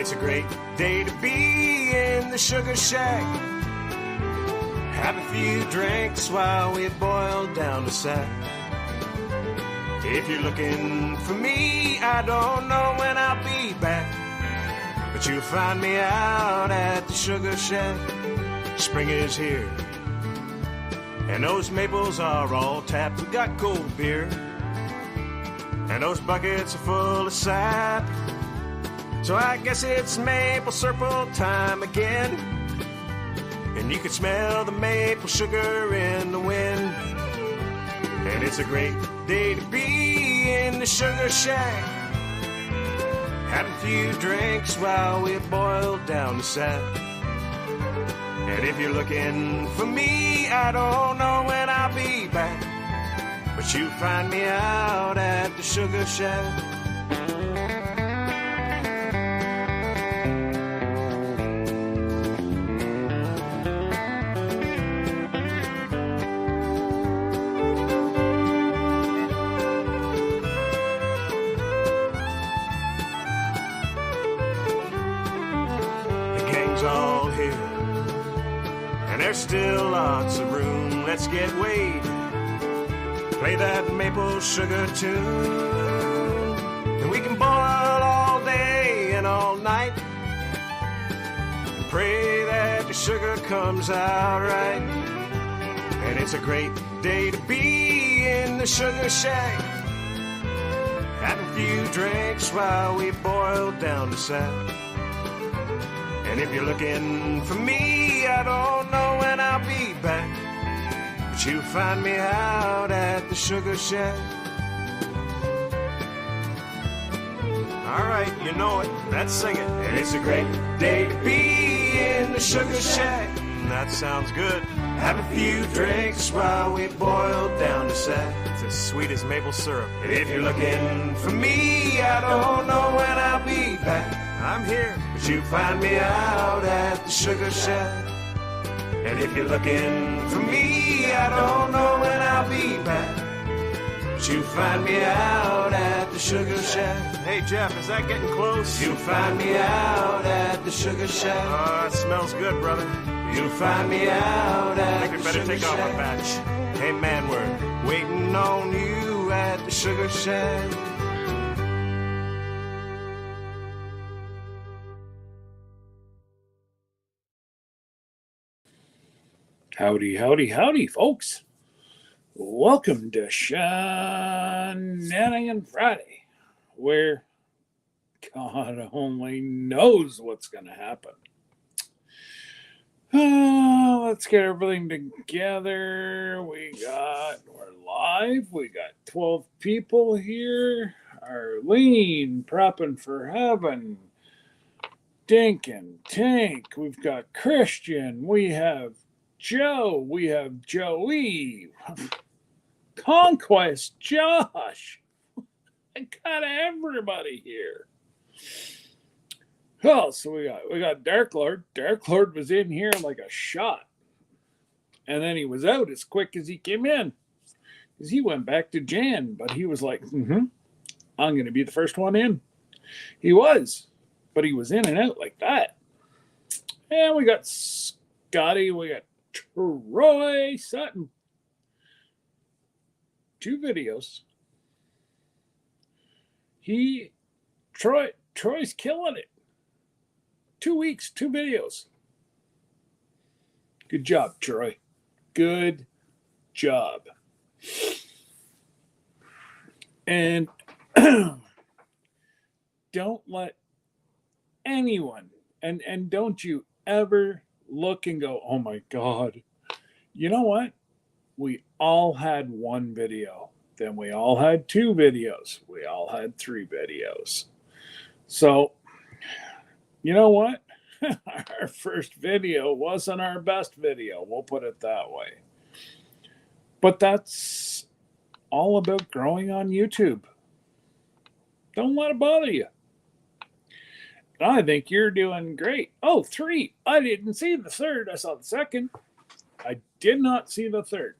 it's a great day to be in the sugar shack. Have a few drinks while we boil down the sack. If you're looking for me, I don't know when I'll be back, but you'll find me out at the sugar shack. Spring is here, and those maples are all tapped. We got cold beer, and those buckets are full of sap. So I guess it's maple syrup time again, and you can smell the maple sugar in the wind. And it's a great day to be in the sugar shack. Have a few drinks while we boil down the sack. And if you're looking for me, I don't know when I'll be back, but you find me out at the sugar shack. All here, and there's still lots of room. Let's get weighed, play that maple sugar tune, and we can boil all day and all night, and pray that the sugar comes out right. And it's a great day to be in the sugar shack. Have a few drinks while we boil down the sack. And if you're looking for me, I don't know when I'll be back, but you'll find me out at the sugar shack. All right, you know it, let's sing it. And it's a great day to be in the sugar shack. That sounds good. Have a few drinks while we boil down the sack. It's as sweet as maple syrup. And if you're looking for me, I don't know when I'll be back. I'm here, but you find me out at the sugar shack. And if you're looking for me, I don't know when I'll be back, but you find me out at the sugar shack. Hey Jeff, is that getting close? You'll find me out at the sugar shack. Oh, it smells good, brother. You'll find me out at the sugar shack. I think we better take off our batch. Hey man, we're waiting on you at the sugar shack. Howdy, howdy, howdy, folks. Welcome to Shenanigans Friday, where God only knows what's going to happen. Let's get everything together. We're live. We got 12 people here. Arlene, prepping for heaven. Dink and Tank. We've got Christian. We have Joe, we have Joey, Conquest, Josh. I got everybody here. Oh, so we got Dark Lord. Dark Lord was in here like a shot, and then he was out as quick as he came in, because he went back to Jan. But he was like, I'm going to be the first one in. He was, but he was in and out like that. And we got Scotty. We got Troy Sutton. 2 videos. Troy's killing it. 2 weeks, 2 videos. Good job, Troy. Good job. And don't let anyone, and don't you ever look and go, oh my God. You know what? We all had 1 video. Then we all had 2 videos. We all had 3 videos. So, you know what? Our first video wasn't our best video. We'll put it that way. But that's all about growing on YouTube. Don't let it bother you. I think you're doing great. Oh, 3. I didn't see the 3rd. I saw the 2nd. I did not see the 3rd.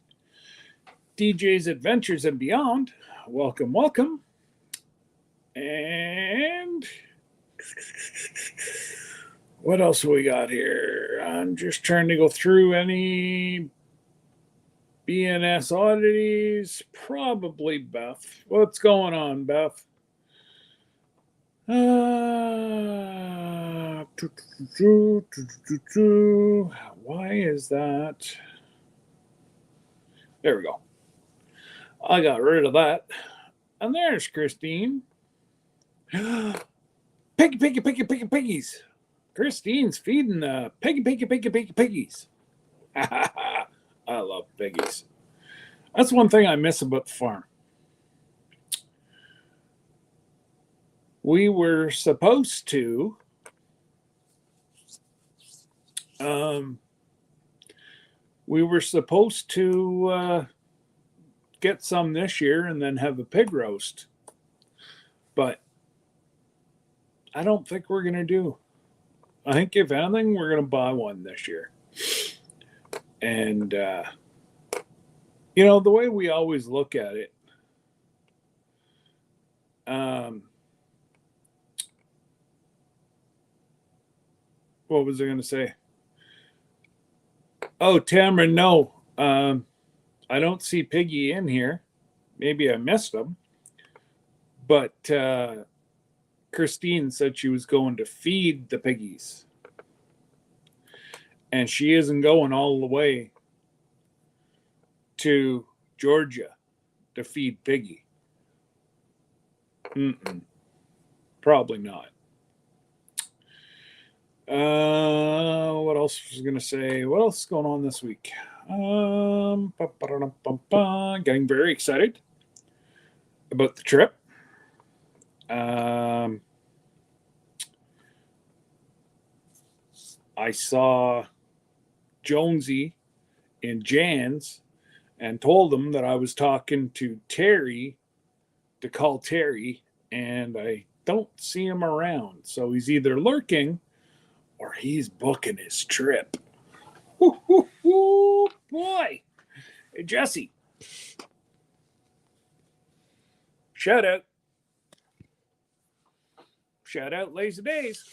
DJ's Adventures and Beyond. Welcome, welcome. And What else we got here? I'm just trying to go through any BNS oddities. Probably Beth. What's going on, Beth? Why is that? There we go. I got rid of that. And there's Christine. Piggies. Christine's feeding the piggies. I love piggies. That's one thing I miss about the farm. We were supposed to get some this year and then have a pig roast. But I don't think we're going to do. I think if anything, we're going to buy one this year. And, the way we always look at it, what was I going to say? Oh, Tamara, no. I don't see Piggy in here. Maybe I missed him. But Christine said she was going to feed the piggies. And she isn't going all the way to Georgia to feed Piggy. Probably not. What else was I going to say? What else is going on this week? Getting very excited about the trip. I saw Jonesy in Jan's and told him that I was talking to Terry to call Terry, and I don't see him around. So he's either lurking or he's booking his trip. Boy. Hey, Jesse. Shout out. Shout out, Lazy Days.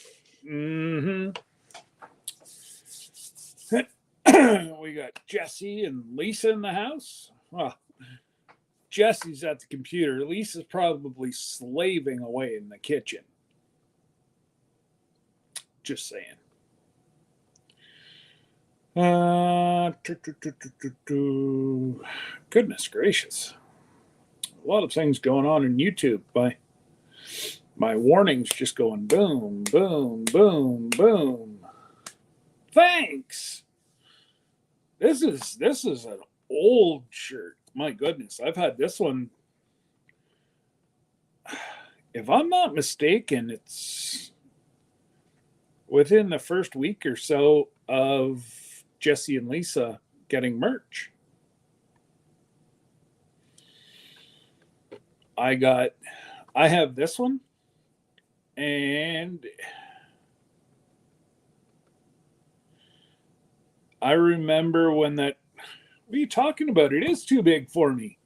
We got Jesse and Lisa in the house. Well, Jesse's at the computer. Lisa's probably slaving away in the kitchen. Just saying. Goodness gracious. A lot of things going on in YouTube. My warnings just going boom, boom, boom, boom. Thanks. This is an old shirt. My goodness, I've had this one. If I'm not mistaken, it's within the first week or so of Jesse and Lisa getting merch. I have this one, and I remember when that, what are you talking about? It is too big for me.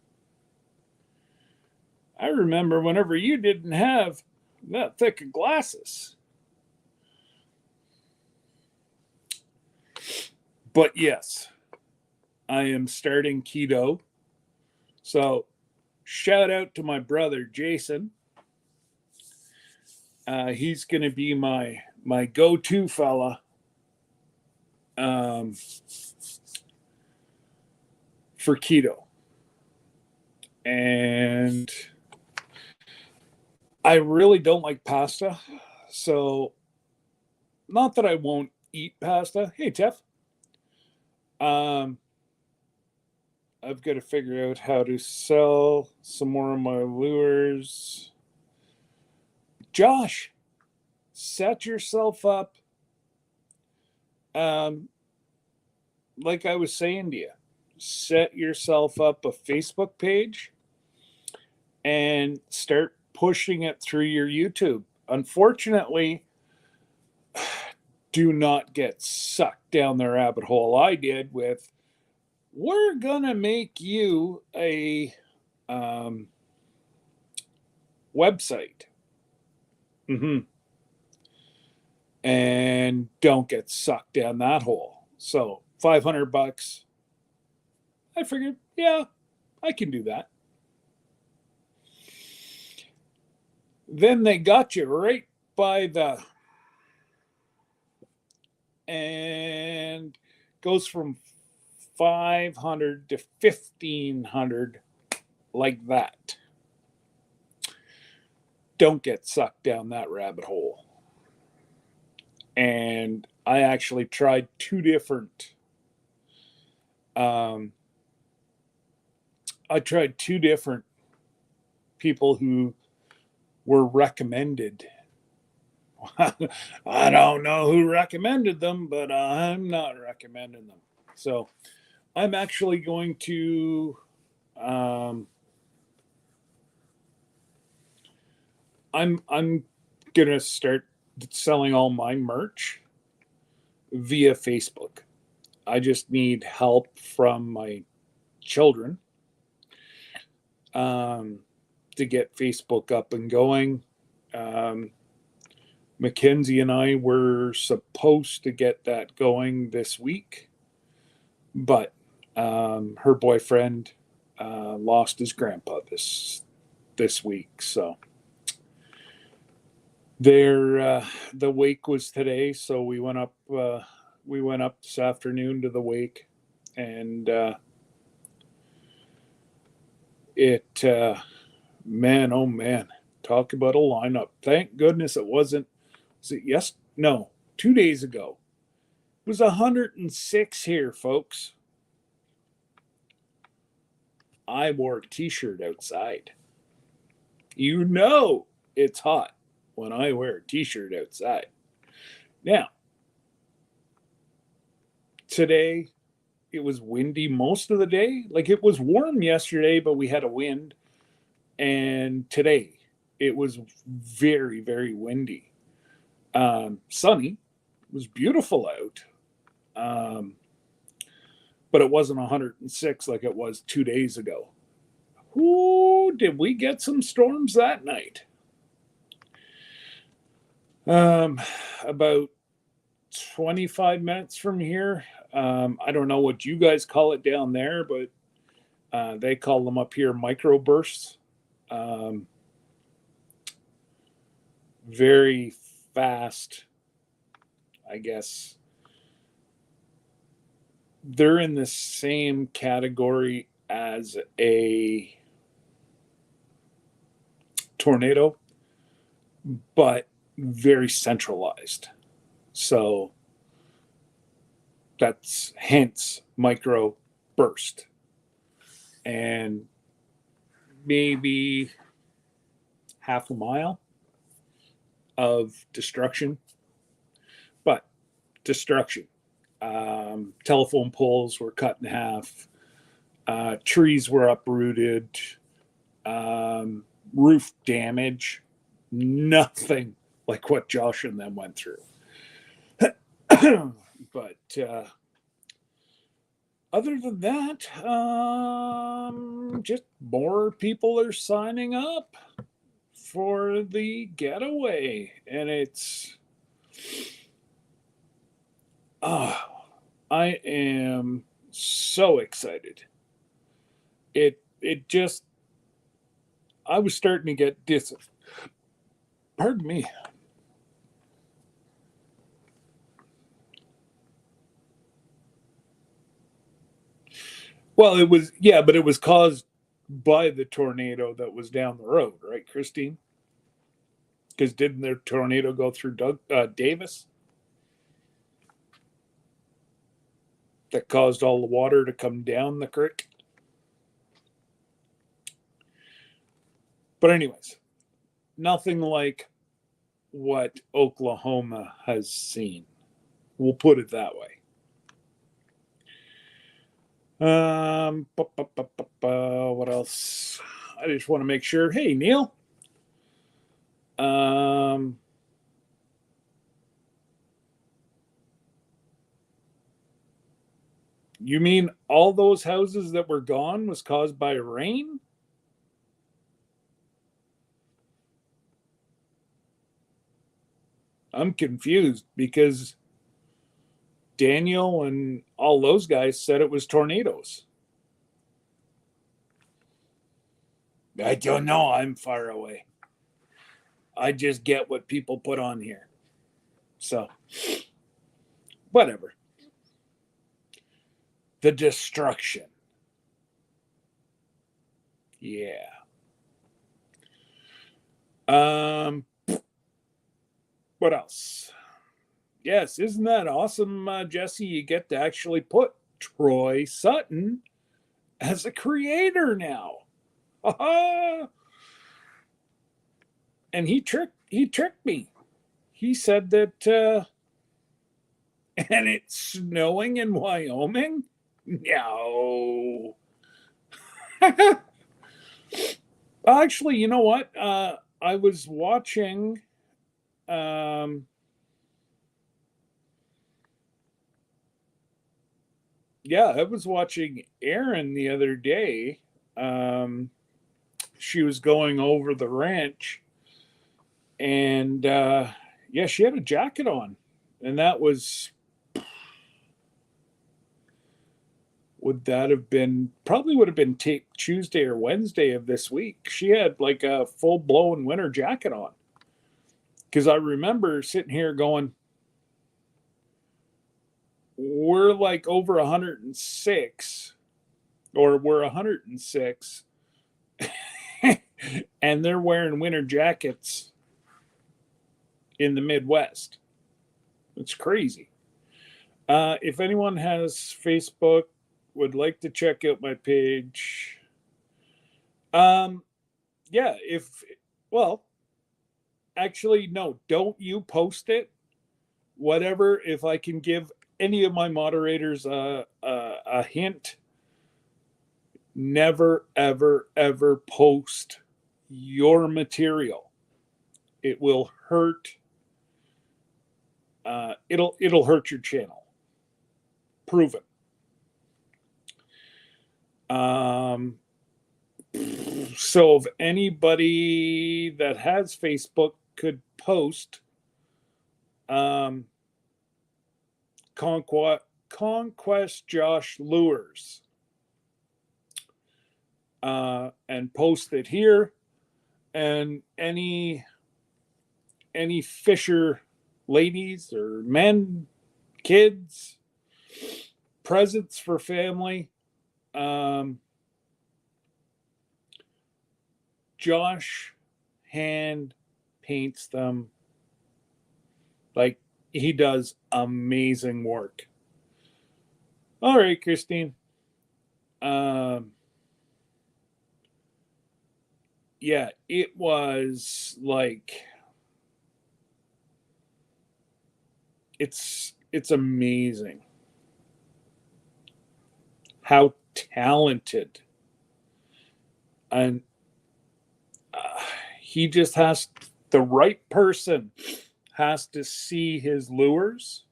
I remember whenever you didn't have that thick of glasses. But yes, I am starting keto. So shout out to my brother, Jason. He's going to be my go-to fella. For keto. And I really don't like pasta. So, not that I won't eat pasta. Hey, Tiff. I've got to figure out how to sell some more of my lures. Josh, set yourself up. Like I was saying to you, set yourself up a Facebook page and start pushing it through your YouTube. Unfortunately, do not get sucked down the rabbit hole I did with, we're going to make you a website. and don't get sucked down that hole. So $500. I figured, yeah, I can do that. Then they got you right by the, and goes from 500 to 1500 like that. Don't get sucked down that rabbit hole. And I actually tried two different people who were recommended. I don't know who recommended them, but I'm not recommending them. So I'm actually going to I'm gonna start selling all my merch via Facebook. I just need help from my children to get Facebook up and going. Mackenzie and I were supposed to get that going this week, but her boyfriend lost his grandpa this week, so the wake was today. So we went up this afternoon to the wake, and man, oh man, talk about a lineup. Thank goodness it wasn't. Was it 2 days ago? It was 106 here, folks. I wore a t-shirt outside. You know it's hot when I wear a t-shirt outside. Now, today it was windy most of the day. Like, it was warm yesterday, but we had a wind. And today it was very, very windy. Sunny. It was beautiful out. But it wasn't 106 like it was 2 days ago. Ooh, did we get some storms that night? About 25 minutes from here. I don't know what you guys call it down there, but they call them up here microbursts. Very fast, I guess. They're in the same category as a tornado, but very centralized. So that's hence micro burst. And maybe half a mile of destruction, but destruction. Telephone poles were cut in half. Trees were uprooted. Roof damage. Nothing like what Josh and them went through. But other than that, just more people are signing up for the getaway, and it's I am so excited. It just, I was starting to get pardon me. Well, it was, yeah, but it was caused by the tornado that was down the road, right, Christine? Because didn't their tornado go through Davis? That caused all the water to come down the creek. But anyways, nothing like what Oklahoma has seen. We'll put it that way. What else? I just want to make sure. Hey, Neil. You mean all those houses that were gone was caused by rain? I'm confused because Daniel and all those guys said it was tornadoes. I don't know. I'm far away. I just get what people put on here. So, whatever. The destruction. Yeah. What else? Yes, isn't that awesome, Jesse? You get to actually put Troy Sutton as a creator now. And he tricked me. He said that and it's snowing in Wyoming? No. Actually, you know what? I was watching I was watching Erin the other day. She was going over the ranch, and she had a jacket on, and that was would have been Tuesday or Wednesday of this week. She had like a full blown winter jacket on, because I remember sitting here going, we're like over 106, or we're 106, and they're wearing winter jackets in the Midwest. It's crazy. If anyone has Facebook, would like to check out my page. Actually, no, don't you post it. Whatever, if I can give any of my moderators a hint, never, ever, ever post your material. It will hurt. It'll hurt your channel. Proven. So if anybody that has Facebook could post Conquest Josh Lures and post it here, and any fisher ladies or men, kids, presents for family, Josh hand paints them. Like, he does amazing work. All right, Christine. It was like, it's amazing how talented, and he just has, the right person has to see his lures,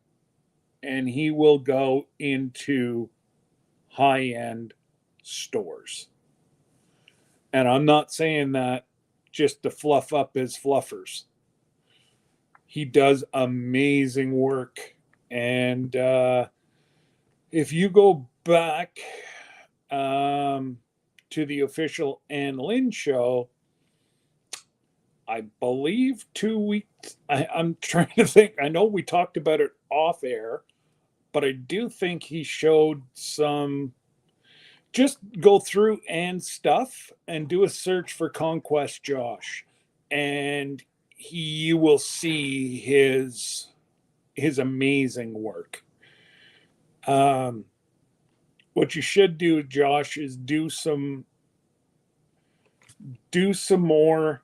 and he will go into high-end stores. And I'm not saying that just to fluff up his fluffers. He does amazing work. And if you go back to the official Ann Lynn show, I believe 2 weeks, I'm trying to think. I know we talked about it off air, but I do think he showed some. Just go through Ann's stuff and do a search for Conquest Josh, and you will see his amazing work. What you should do, Josh, is do some more.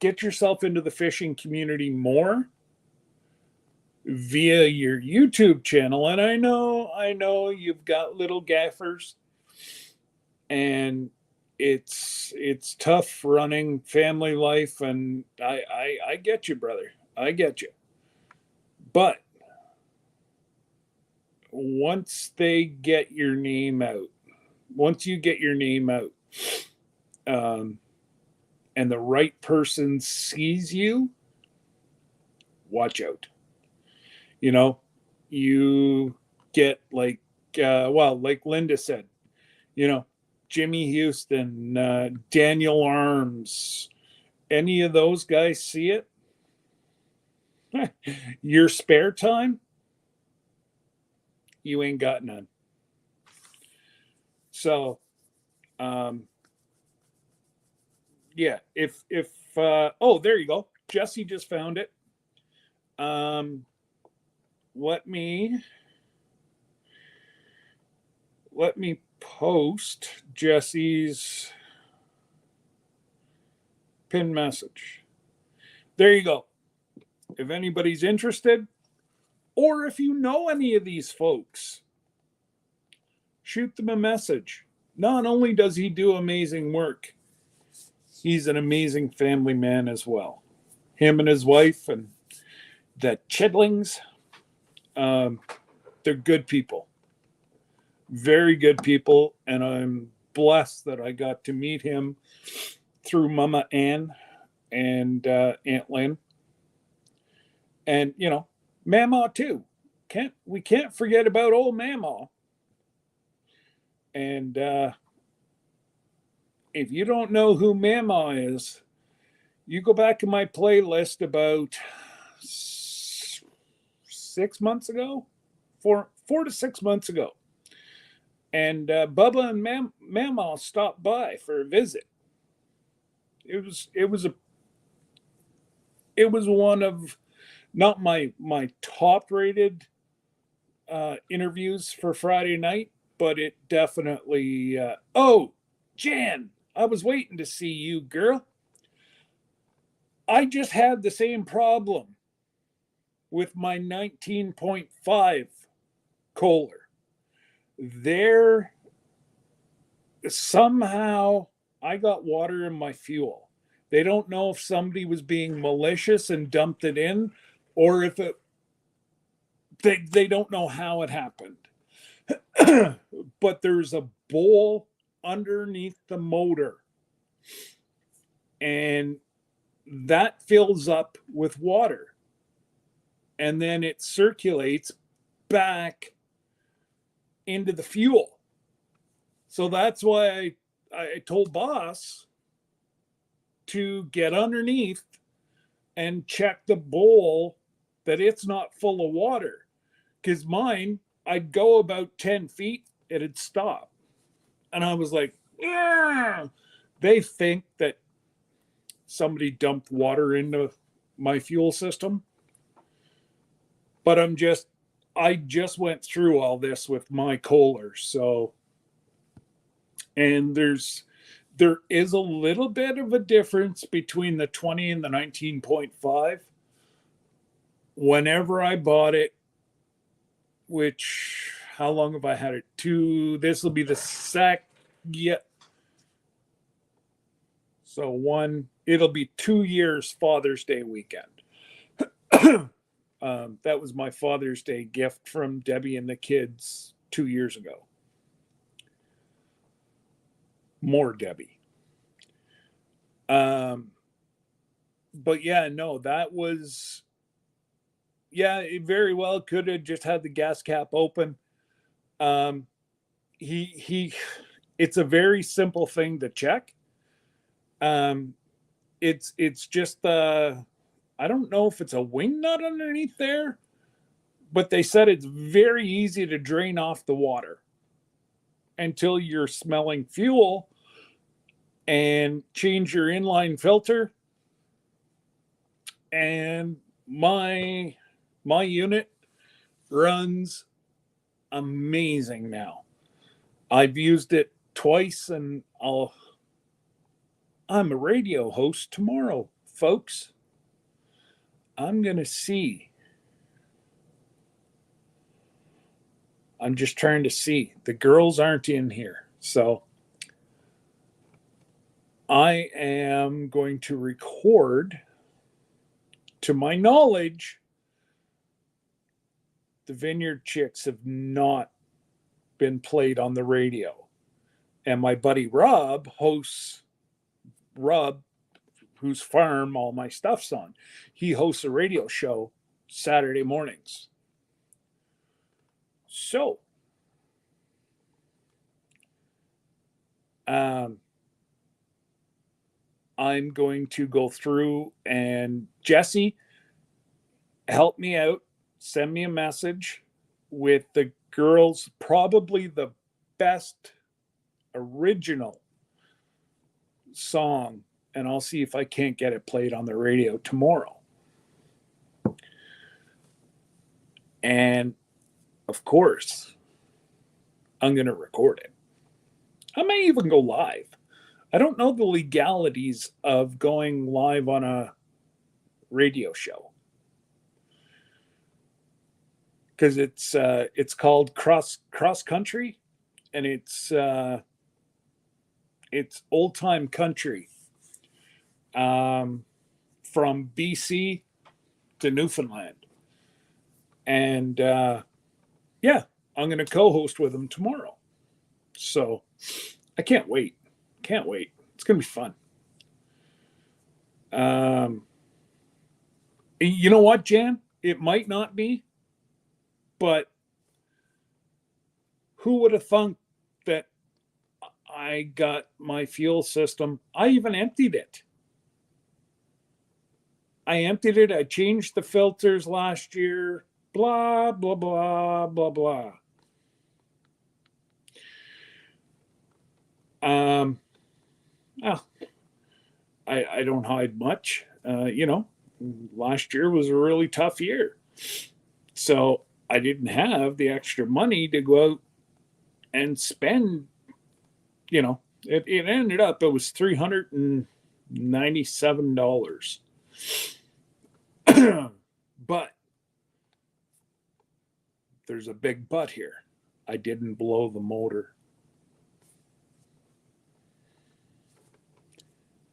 Get yourself into the fishing community more via your YouTube channel. And I know you've got little gaffers, and it's tough running family life, and I get you, brother. I get you. But once you get your name out, and the right person sees you, watch out. You know, you get like, like Linda said, you know, Jimmy Houston, Daniel Arms, any of those guys see it, your spare time, you ain't got none. So, yeah, if oh, there you go. Jesse just found it. Let me post Jesse's pin message. There you go. If anybody's interested, or if you know any of these folks, shoot them a message. Not only does he do amazing work, he's an amazing family man as well. Him and his wife and the Chidlings, they're good people. Very good people. And I'm blessed that I got to meet him through Mama Ann and Aunt Lynn. And, you know, Mama too. We can't forget about old Mama. And if you don't know who Mama is, you go back in my playlist about 6 months ago, 4 to 6 months ago. And Bubba and Mama stopped by for a visit. It was one of not my top rated interviews for Friday night, but it definitely. Oh, Jan, I was waiting to see you, girl. I just had the same problem with my 19.5 Kohler. There, somehow I got water in my fuel. They don't know if somebody was being malicious and dumped it in, or if they don't know how it happened. But there's a bowl underneath the motor, and that fills up with water, and then it circulates back into the fuel. So that's why I told boss to get underneath and check the bowl that it's not full of water, because mine, I'd go about 10 feet, it'd stop. And I was like, yeah. They think that somebody dumped water into my fuel system. But I just went through all this with my Kohler. So, and there is a little bit of a difference between the 20 and the 19.5. Whenever I bought it, which, how long have I had it? This will be the yeah. So it'll be 2 years Father's Day weekend. That was my Father's Day gift from Debbie and the kids 2 years ago. More Debbie. But yeah, no, that was, yeah, it very well could have just had the gas cap open. It's a very simple thing to check. It's just I don't know if it's a wing nut underneath there, but they said it's very easy to drain off the water until you're smelling fuel and change your inline filter. And my unit runs amazing now. I've used it twice, and I'm a radio host tomorrow, folks. I'm going to see. I'm just trying to see. The girls aren't in here. So I am going to record, to my knowledge, the Vineyard Chicks have not been played on the radio. And my buddy Rob, whose farm all my stuff's on, he hosts a radio show Saturday mornings. So, I'm going to go through, and Jesse, help me out. Send me a message with the girls, probably the best original song, and I'll see if I can't get it played on the radio tomorrow. And of course, I'm going to record it. I may even go live. I don't know the legalities of going live on a radio show, because it's called cross country, and it's old time country, from BC to Newfoundland, and yeah, I'm going to co-host with them tomorrow. So I can't wait. Can't wait. It's going to be fun. You know what, Jan? It might not be, but who would have thunk that I got my fuel system? I even emptied it. I changed the filters last year. Blah, blah, blah, blah, blah. Well, I don't hide much. Last year was a really tough year. So I didn't have the extra money to go out and spend. It ended up, it was $397. But there's a big but here. I didn't blow the motor.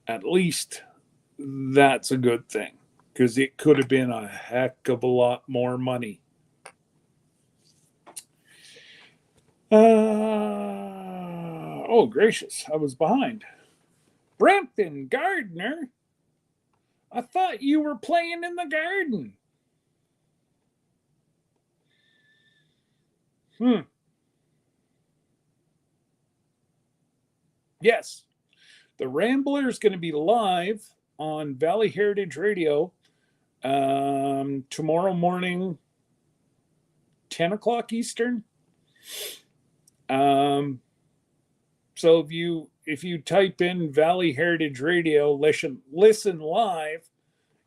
At least that's a good thing, because it could have been a heck of a lot more money. Oh, gracious, I was behind. Brampton Gardner, I thought you were playing in the garden. Yes, the Rambler is going to be live on Valley Heritage Radio tomorrow morning, 10 o'clock Eastern. So if you type in Valley Heritage Radio, listen live,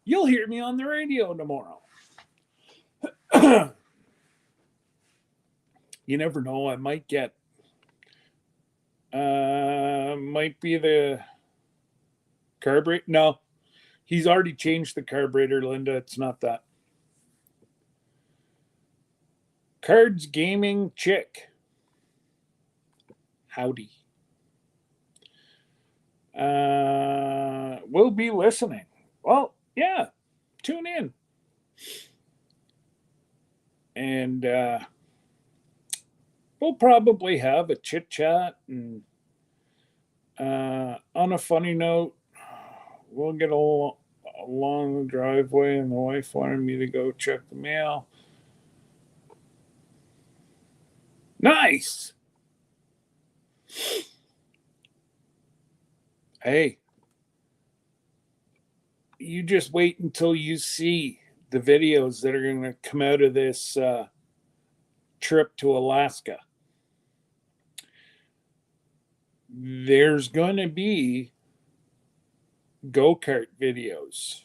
you'll hear me on the radio tomorrow. You never know, I might get might be the carburetor. No, he's already changed the carburetor, Linda. It's not that. Cards Gaming Chick. Howdy. We'll be listening. Well, yeah, tune in. And we'll probably have a chit chat. And on a funny note, we'll get along the driveway, and the wife wanted me to go check the mail. Nice. Hey, you just wait until you see the videos that are going to come out of this trip to Alaska. There's going to be go-kart videos.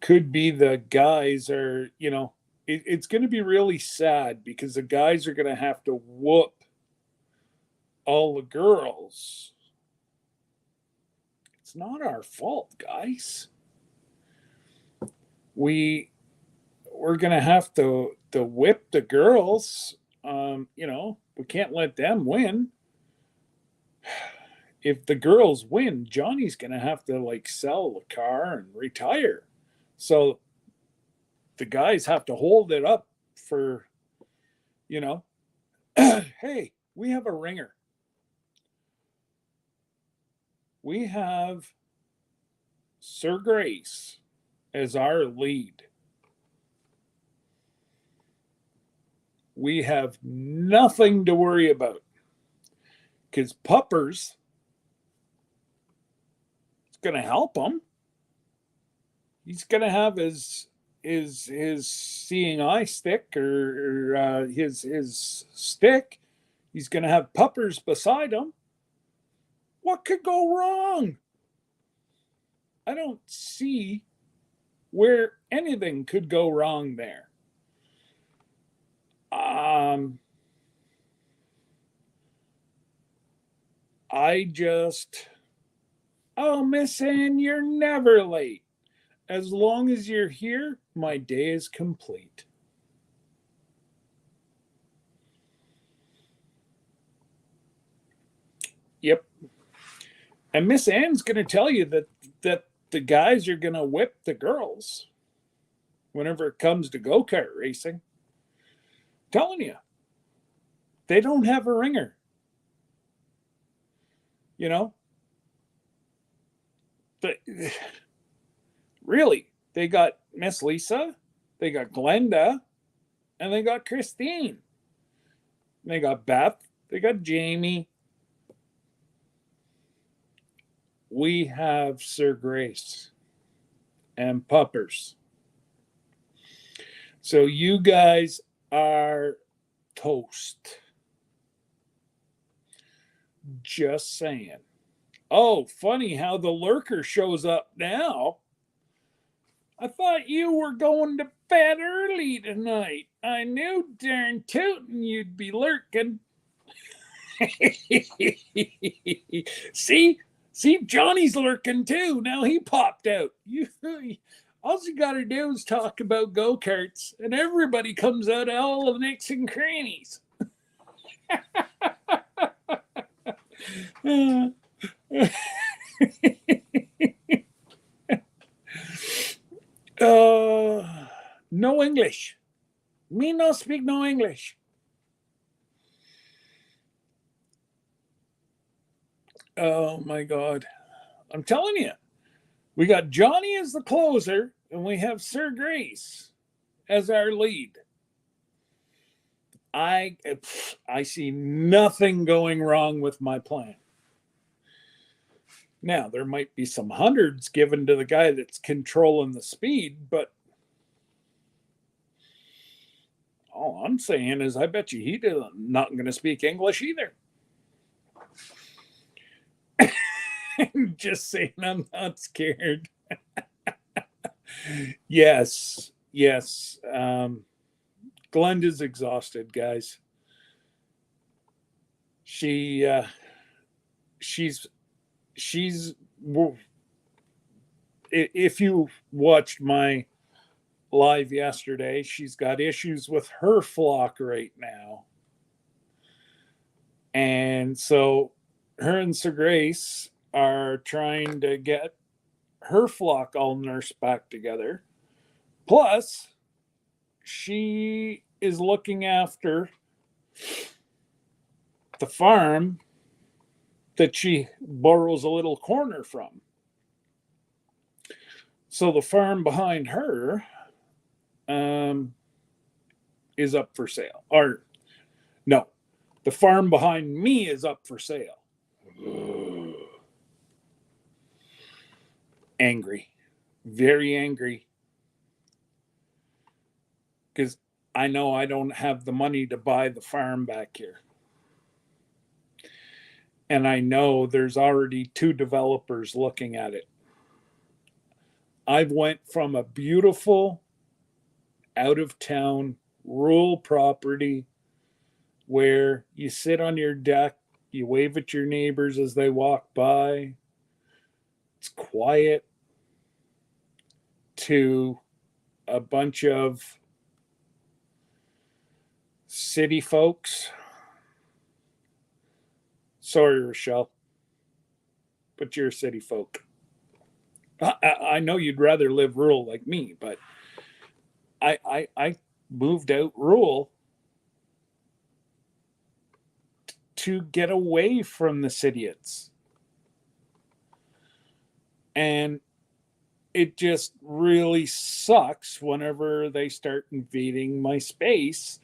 Could be the guys are, it's going to be really sad, because the guys are going to have to whoop all the girls. It's not our fault, guys. We're going to have to whip the girls. We can't let them win. If the girls win, Johnny's going to have to sell the car and retire. So the guys have to hold it up for, hey, we have a ringer. We have Sir Grace as our lead, we have nothing to worry about. Because Puppers is going to help him. He's going to have his seeing eye stick or his stick. He's going to have Puppers beside him. What could go wrong? I don't see where anything could go wrong there. Oh, Miss Ann, you're never late. As long as you're here, my day is complete. Yep. And Miss Ann's going to tell you that the guys are going to whip the girls whenever it comes to go-kart racing. I'm telling you, they don't have a ringer. You know, really, they got Miss Lisa, they got Glenda, and they got Christine. They got Beth, they got Jamie. We have Sir Grace and Puppers. So you guys are toast. Just saying. Oh, funny how the lurker shows up now. I thought you were going to bed early tonight. I knew darn tootin' you'd be lurking. See, Johnny's lurking too. Now he popped out. All you got to do is talk about go-karts, and everybody comes out of all the nicks and crannies. No English. Me no speak no English. Oh my God. I'm telling you, we got Johnny as the closer, and we have Sir Grace as our lead. I see nothing going wrong with my plan. Now, there might be some hundreds given to the guy that's controlling the speed, but all I'm saying is I bet you he's not going to speak English either. Just saying, I'm not scared. Yes. Glenda's exhausted, guys. She's if you watched my live yesterday, she's got issues with her flock right now. And so her and Sir Grace are trying to get her flock all nursed back together. Plus, she is looking after the farm that she borrows a little corner from. So the farm behind her is up for sale. Or, no, the farm behind me is up for sale. Angry. Very angry. Because I know I don't have the money to buy the farm back here. And I know there's already 2 developers looking at it. I've went from a beautiful, out-of-town, rural property where you sit on your deck, you wave at your neighbors as they walk by. It's quiet, to a bunch of city folks. Sorry, Rochelle, but you're a city folk. I know you'd rather live rural like me, but I moved out rural to get away from the cityots. And it just really sucks whenever they start invading my space.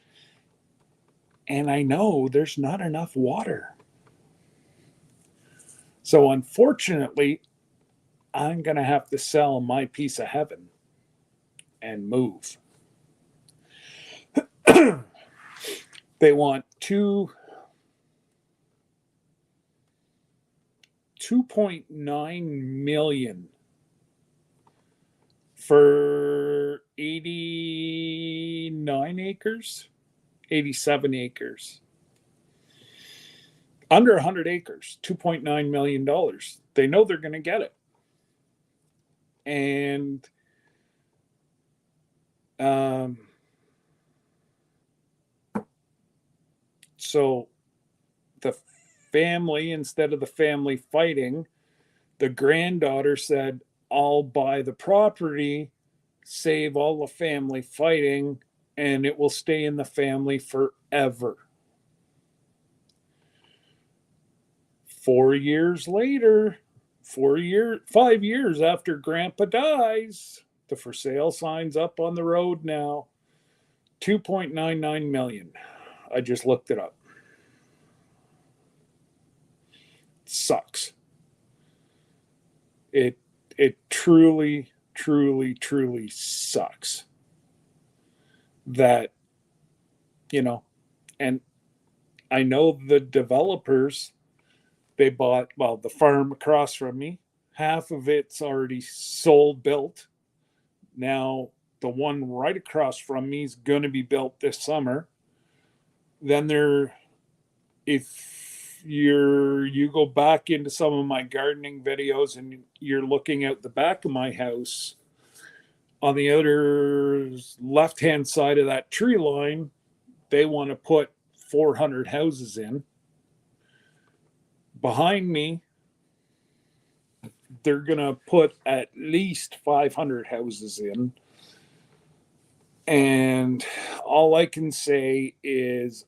And I know there's not enough water. So unfortunately, I'm going to have to sell my piece of heaven and move. They want 2.9 million for 89 acres, 87 acres. Under 100 acres, $2.9 million. They know they're going to get it. And so the family, instead of the family fighting, the granddaughter said, I'll buy the property, save all the family fighting, and it will stay in the family forever. 4 years later, 5 years after Grandpa dies, the for sale sign's up on the road now. 2.99 million. I just looked it up. It sucks. It truly, truly, truly sucks that, and I know the developers, they bought, the farm across from me, half of it's already sold, built. Now, the one right across from me is going to be built this summer. Then if you go back into some of my gardening videos and you're looking out the back of my house, on the other left-hand side of that tree line, they want to put 400 houses in. Behind me, they're going to put at least 500 houses in. And all I can say is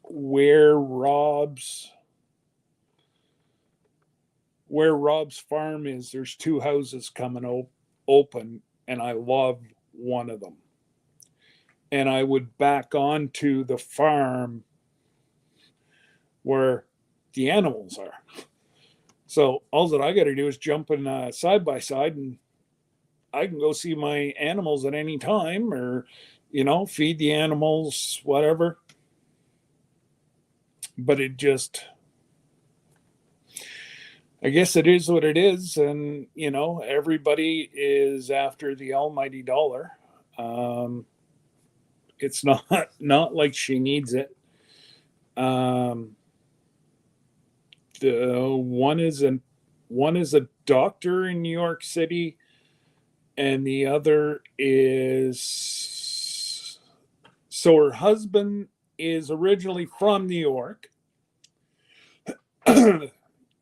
where Rob's farm is, there's 2 houses coming open, and I love one of them. And I would back onto the farm where the animals are. So all that I got to do is jump in side by side, and I can go see my animals at any time, or feed the animals, whatever. But it just, I guess it is what it is, and everybody is after the almighty dollar. It's not like she needs it. The one is a doctor in New York City, and the other is, so her husband is originally from New York,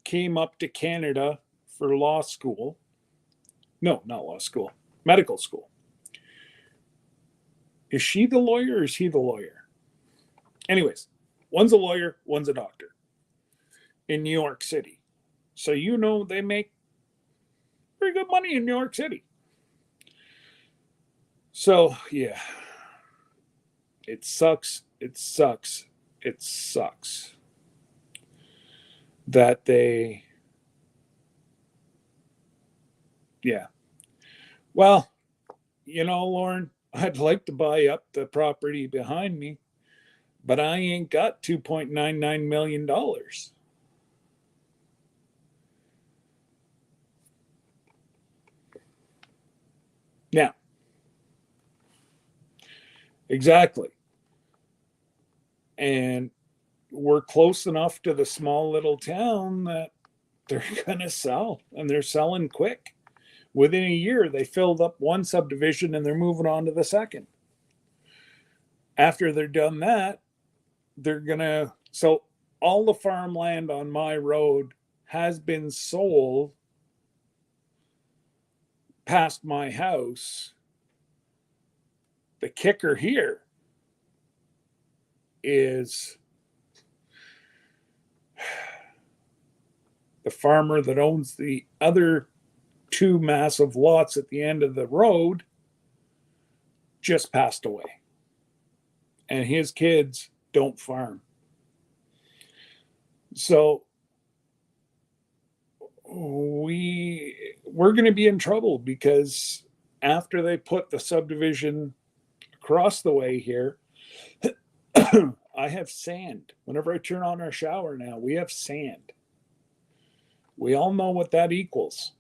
came up to Canada for law school. No, not law school, medical school. Is she the lawyer or is he the lawyer? Anyways, one's a lawyer, one's a doctor in New York City. So they make pretty good money in New York City. So, yeah. It sucks. It sucks. It sucks that they, yeah. Well, Lauren, I'd like to buy up the property behind me, but I ain't got $2.99 million. Now, exactly. And we're close enough to the small little town that they're going to sell, and they're selling quick. Within a year, they filled up one subdivision and they're moving on to the second. After they're done that, so all the farmland on my road has been sold past my house. The kicker here is the farmer that owns the other two massive lots at the end of the road, just passed away. And his kids don't farm. So we're going to be in trouble, because after they put the subdivision across the way here, I have sand. Whenever I turn on our shower now, we have sand. We all know what that equals.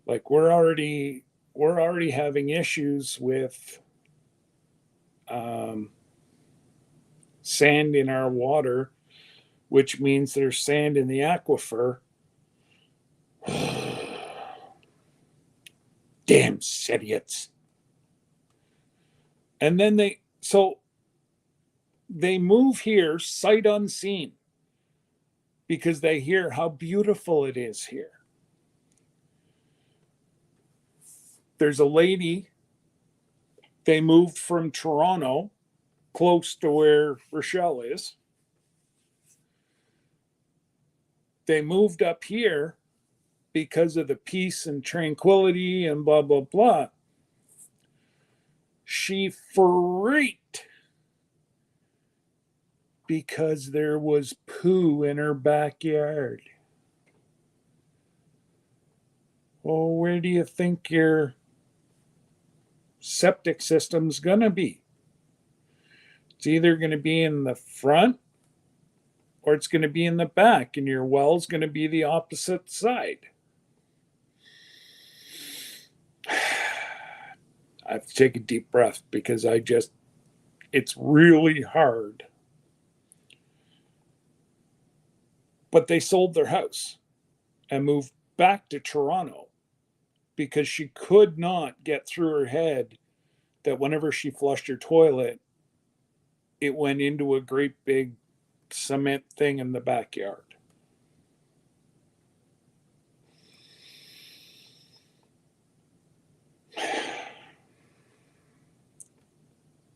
Like, we're already having issues with sand in our water, which means there's sand in the aquifer. Damn idiots. And then they move here sight unseen, because they hear how beautiful it is here. There's a lady, they moved from Toronto, close to where Rochelle is. They moved up here because of the peace and tranquility and blah, blah, blah. She freaked because there was poo in her backyard. Well, where do you think your septic system's going to be? It's either going to be in the front or it's going to be in the back, and your well's going to be the opposite side. I have to take a deep breath, because it's really hard. But they sold their house and moved back to Toronto, because she could not get through her head that whenever she flushed her toilet, it went into a great big cement thing in the backyard.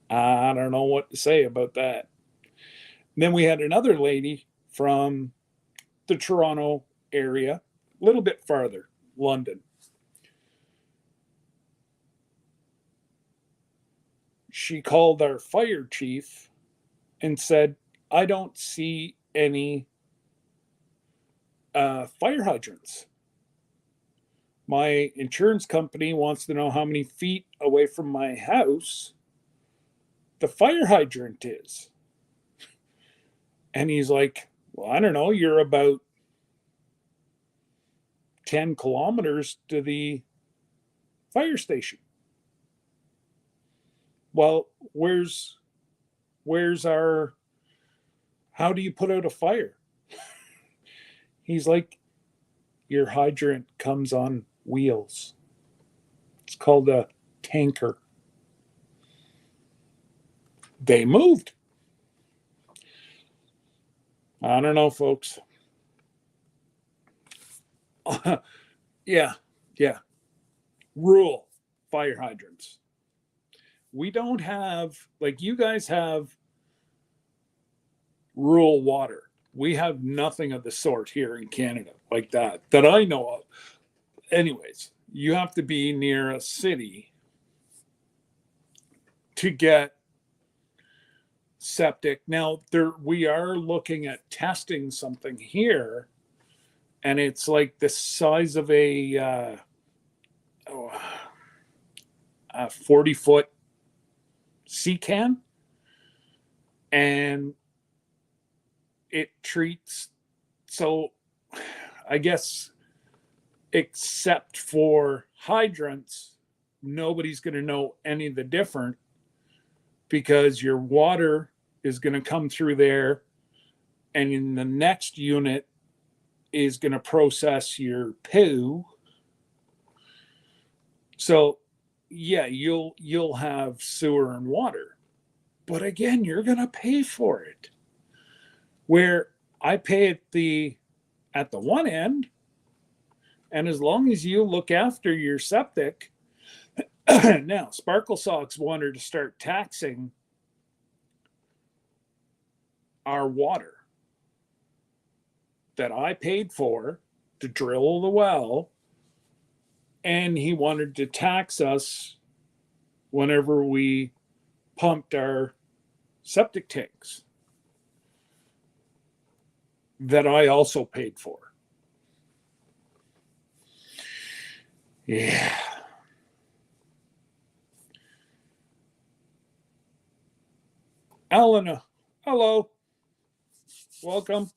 I don't know what to say about that. And then we had another lady from the Toronto area, a little bit farther, London. She called our fire chief and said, I don't see any fire hydrants. My insurance company wants to know how many feet away from my house the fire hydrant is. And he's like, well, I don't know, you're about 10 kilometers to the fire station. Well, where's our, how do you put out a fire? He's like, your hydrant comes on wheels. It's called a tanker. They moved. I don't know, folks. Yeah. Rural fire hydrants. We don't have, like you guys have, rural water. We have nothing of the sort here in Canada like that I know of. Anyways, you have to be near a city to get septic. Now, we are looking at testing something here, and it's like the size of a 40-foot sea can, and it treats, so I guess except for hydrants, nobody's going to know any of the different, because your water is going to come through there, and in the next unit is going to process your poo. So yeah, you'll have sewer and water, but again, you're going to pay for it. Where I pay at the one end, and as long as you look after your septic. Now, Sparkle Socks wanted to start taxing our water. that I paid for to drill the well, and he wanted to tax us whenever we pumped our septic tanks that I also paid for. Yeah. Elena, hello. Welcome.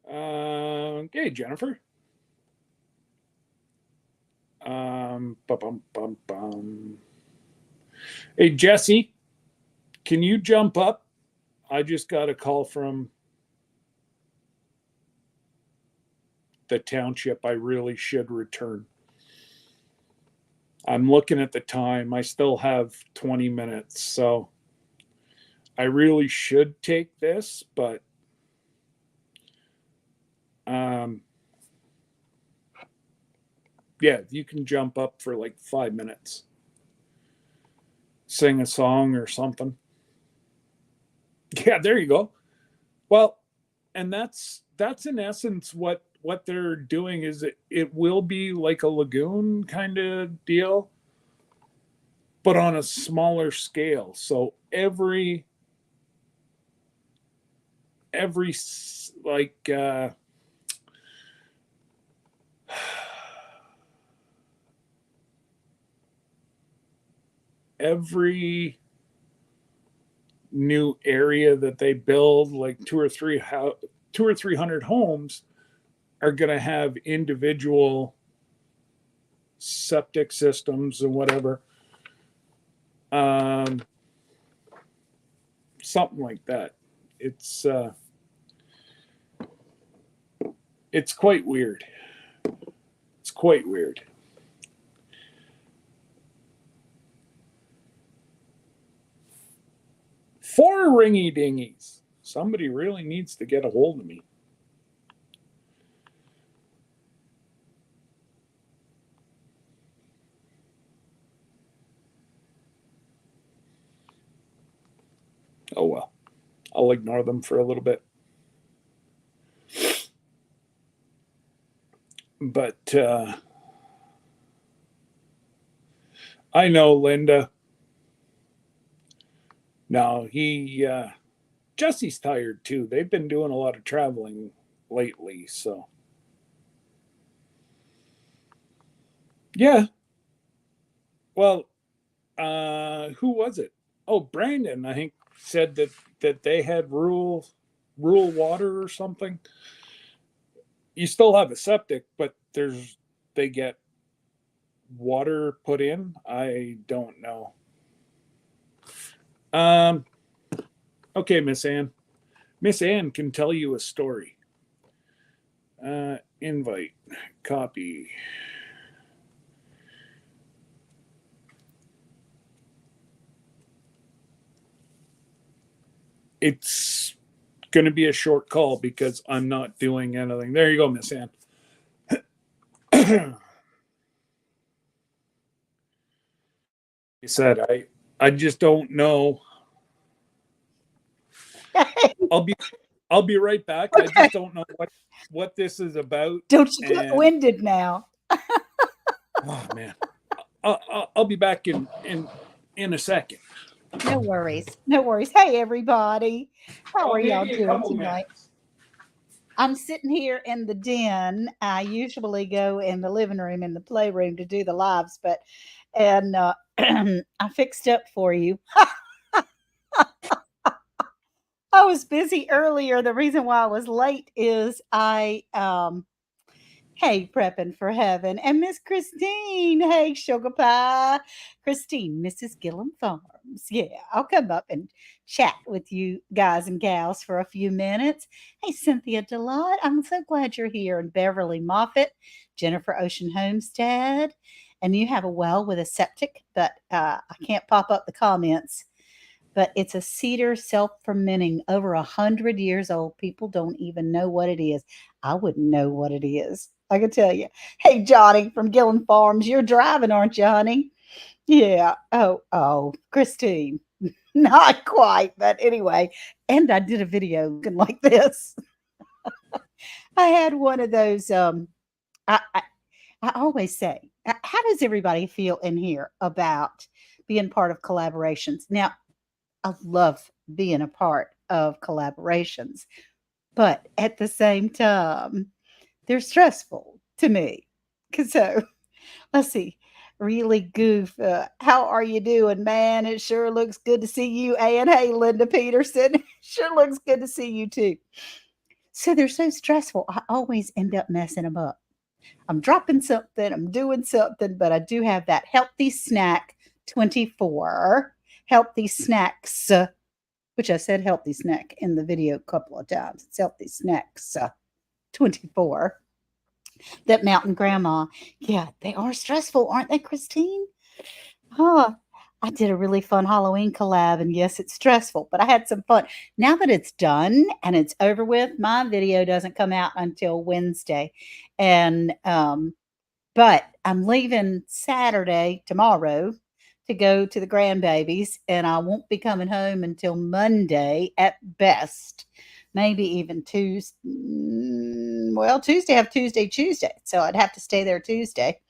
Okay, Jennifer. Bum, bum, bum. Hey, Jesse, can you jump up? I just got a call from the township. I really should return. I'm looking at the time. I still have 20 minutes, so I really should take this, but yeah, you can jump up for like 5 minutes. Sing a song or something. Yeah, there you go. Well, and that's in essence what they're doing is it will be like a lagoon kind of deal, but on a smaller scale. So every like every new area that they build, like 200 homes, are going to have individual septic systems and whatever. Something like that. It's quite weird. It's quite weird. Four ringy dingies. Somebody really needs to get a hold of me. Oh well, I'll ignore them for a little bit. But I know Linda. No, Jesse's tired too. They've been doing a lot of traveling lately, so yeah. Well, who was it? Oh, Brandon, I think said that they had rural water or something. You still have a septic, but they get water put in. I don't know. Okay, Miss Ann. Miss Ann can tell you a story. Invite, copy. It's going to be a short call because I'm not doing anything. There you go, Miss Ann. He said, I just don't know. I'll be right back. Okay. I just don't know what this is about. Don't you get winded now? Oh man, I'll be back in a second. No worries. No worries. Hey everybody, how are y'all doing tonight? I'm sitting here in the den. I usually go in the living room and the playroom to do the lives, and I fixed up for you. I was busy earlier. The reason why I was late is hey, prepping for heaven. And Miss Christine, hey, sugar pie. Christine, Mrs. Gillum Farms. Yeah, I'll come up and chat with you guys and gals for a few minutes. Hey, Cynthia Delight, I'm so glad you're here. And Beverly Moffett, Jennifer Ocean Homestead. And you have a well with a septic, but I can't pop up the comments. But it's a cedar self-fermenting, over 100 years old. People don't even know what it is. I wouldn't know what it is. I can tell you. Hey, Johnny from Gillum Farms, you're driving, aren't you, honey? Yeah. Oh, Christine. Not quite, but anyway. And I did a video looking like this. I had one of those. I, I I always say, how does everybody feel in here about being part of collaborations? Now, I love being a part of collaborations, but at the same time, they're stressful to me. 'Cause so let's see. Really goof. How are you doing, man? It sure looks good to see you. And hey, Linda Peterson, sure looks good to see you too. So they're so stressful. I always end up messing them up. I'm dropping something, I'm doing something, but I do have that healthy snack 24, healthy snacks, which I said healthy snack in the video a couple of times. It's healthy snacks 24. That Mountain Grandma. Yeah, they are stressful, aren't they, Christine? Huh. I did a really fun Halloween collab, and yes, it's stressful, but I had some fun. Now that it's done and it's over with, my video doesn't come out until Wednesday. And but I'm leaving Saturday, tomorrow, to go to the grandbabies, and I won't be coming home until Monday at best. Maybe even Tuesday. Well, Tuesday, I have Tuesday. So I'd have to stay there Tuesday.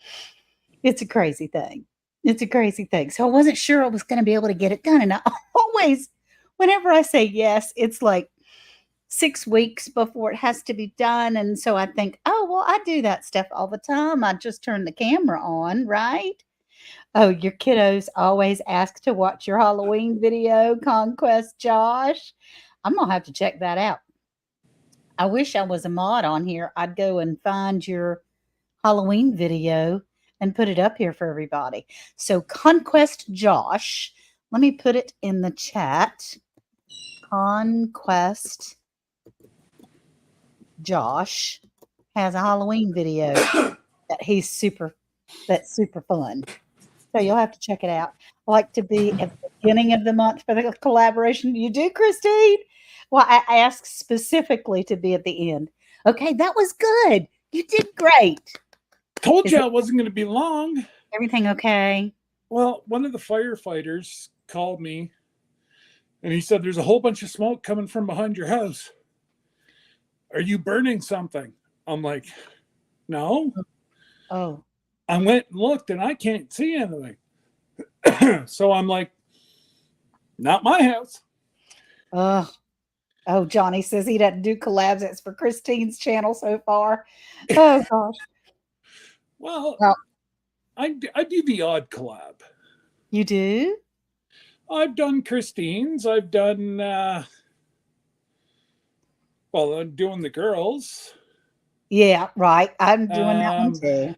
It's a crazy thing. It's a crazy thing. So I wasn't sure I was going to be able to get it done. And I always, whenever I say yes, it's like 6 weeks before it has to be done. And so I think, oh, well, I do that stuff all the time. I just turn the camera on, right? Oh, your kiddos always ask to watch your Halloween video, Conquest Josh. I'm going to have to check that out. I wish I was a mod on here. I'd go and find your Halloween video and put it up here for everybody. So Conquest Josh, let me put it in the chat. Conquest Josh has a Halloween video that's super fun. So you'll have to check it out. I like to be at the beginning of the month for the collaboration. You do, Christine? Well, I asked specifically to be at the end. Okay, that was good. You did great. Told you I wasn't going to be long. Everything okay? Well, one of the firefighters called me and he said, there's a whole bunch of smoke coming from behind your house. Are you burning something? I'm like, no. Oh. I went and looked and I can't see anything. So I'm like, not my house. Oh, Johnny says he doesn't do collabs. That's for Christine's channel so far. Oh, gosh. Well, I do the odd collab. You do? I've done Christine's. I've done, I'm doing the girls. Yeah, right. I'm doing that one too.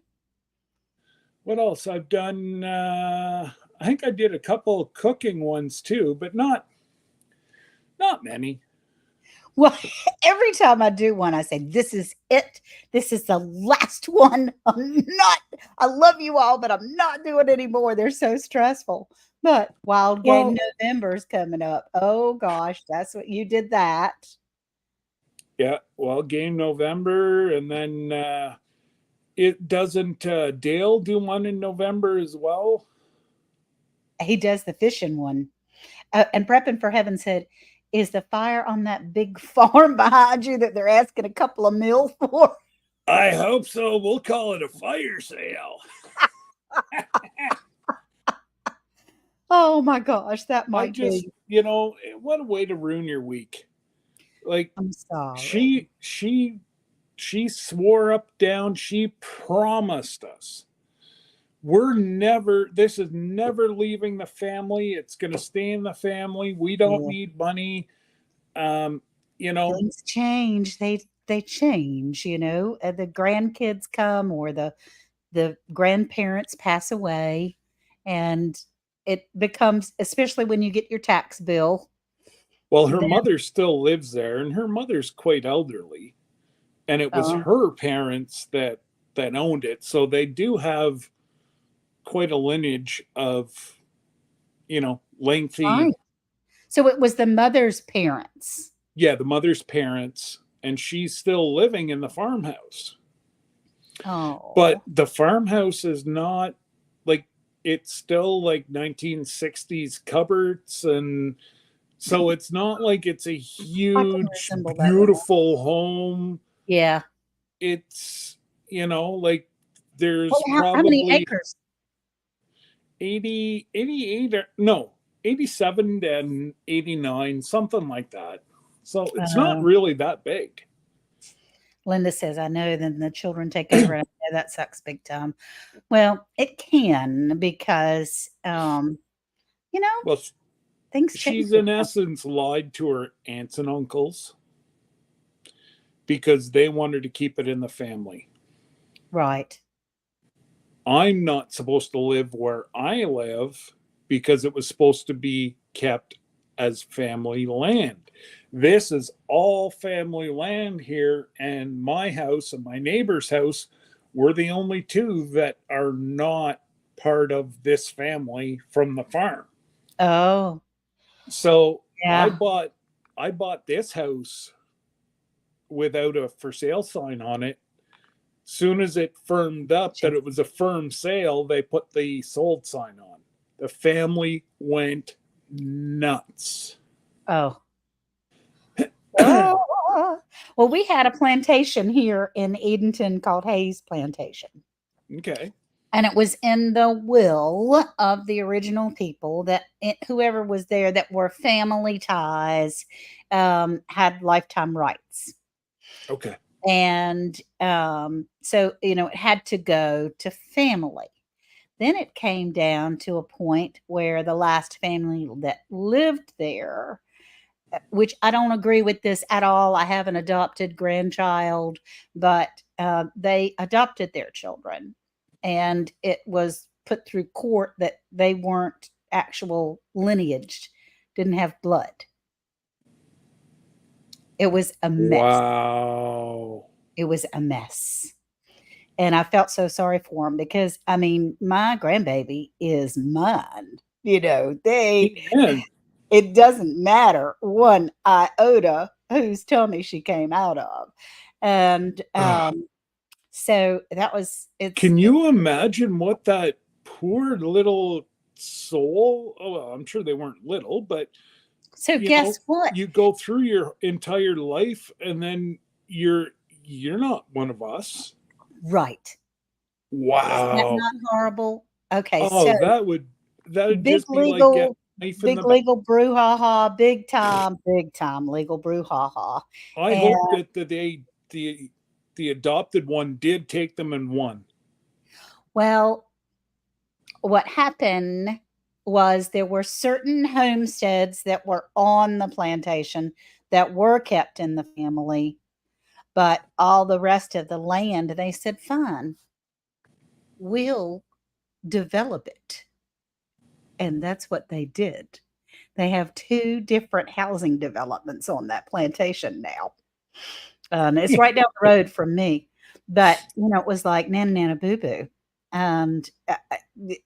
What else? I've done, I think I did a couple cooking ones too, but not many. Well, every time I do one, I say, this is it. This is the last one. I love you all, but I'm not doing anymore. They're so stressful. But Wild Game November is coming up. Oh, gosh, that's what you did that. Yeah, Wild Game November. And then it doesn't Dale do one in November as well? He does the fishing one. And Prepping for Heaven said, is the fire on that big farm behind you that they're asking a couple of mil for? I hope so. We'll call it a fire sale. Oh my gosh, that might be. You know, what a way to ruin your week. Like, I'm sorry. She swore up down. She promised us. This is never leaving the family. It's going to stay in the family. We don't need money. You know, things change. They change, you know, the grandkids come or the grandparents pass away, and it becomes, especially when you get your tax bill. Well, her mother still lives there, and her mother's quite elderly, and it was her parents that owned it. So they do have quite a lineage of, you know, lengthy. Right. So it was the mother's parents. Yeah, the mother's parents, and she's still living in the farmhouse. Oh. But the farmhouse is not like it's still like 1960s cupboards, and so it's not like it's a I can huge, resemble that remark. beautiful home. Yeah. It's, like Well, there's how many probably acres? 80, 88, or no, 87 and 89, something like that. So it's not Uh, really that big. Linda says, I know, then the children take over. And I know that sucks big time. Well, it can because, you know, Well, things change. she's in essence lied to her aunts and uncles because they wanted to keep it in the family. Right. I'm not supposed to live where I live because it was supposed to be kept as family land. This is all family land here, and my house and my neighbor's house were the only two that are not part of this family from the farm. Oh, So I yeah. bought this house without a for sale sign on it. Soon as it firmed up that it was a firm sale, they put the sold sign on. The family went nuts. Oh. Oh. Well, we had a plantation here in Edenton called Hayes Plantation. Okay. And it was in the will of the original people that whoever was there that were family ties had lifetime rights. Okay. And so, it had to go to family. Then it came down to a point where the last family that lived there, which I don't agree with this at all. I have an adopted grandchild, but they adopted their children, and it was put through court that they weren't actual lineage, didn't have blood. It was a mess. Wow. It was a mess. And I felt so sorry for them because, I mean, my grandbaby is mine. Amen. It doesn't matter one iota whose tummy she came out of. And so that was, Can you imagine what that poor little soul? Oh, well, I'm sure they weren't little, but so guess what? you go through your entire life and then you're not one of us. Right. Is that Wow. not horrible? Okay, Oh, so that'd big just be like getting legal, a knife in big the back. legal brouhaha, big time legal brouhaha. I And hope that the adopted one did take them and won. well, what happened was there were certain homesteads that were on the plantation that were kept in the family, but all the rest of the land, they said, fine, we'll develop it. And that's what they did. They have two different housing developments on that plantation now. It's right down the road from me. But, it was like Nana Nana Boo Boo. And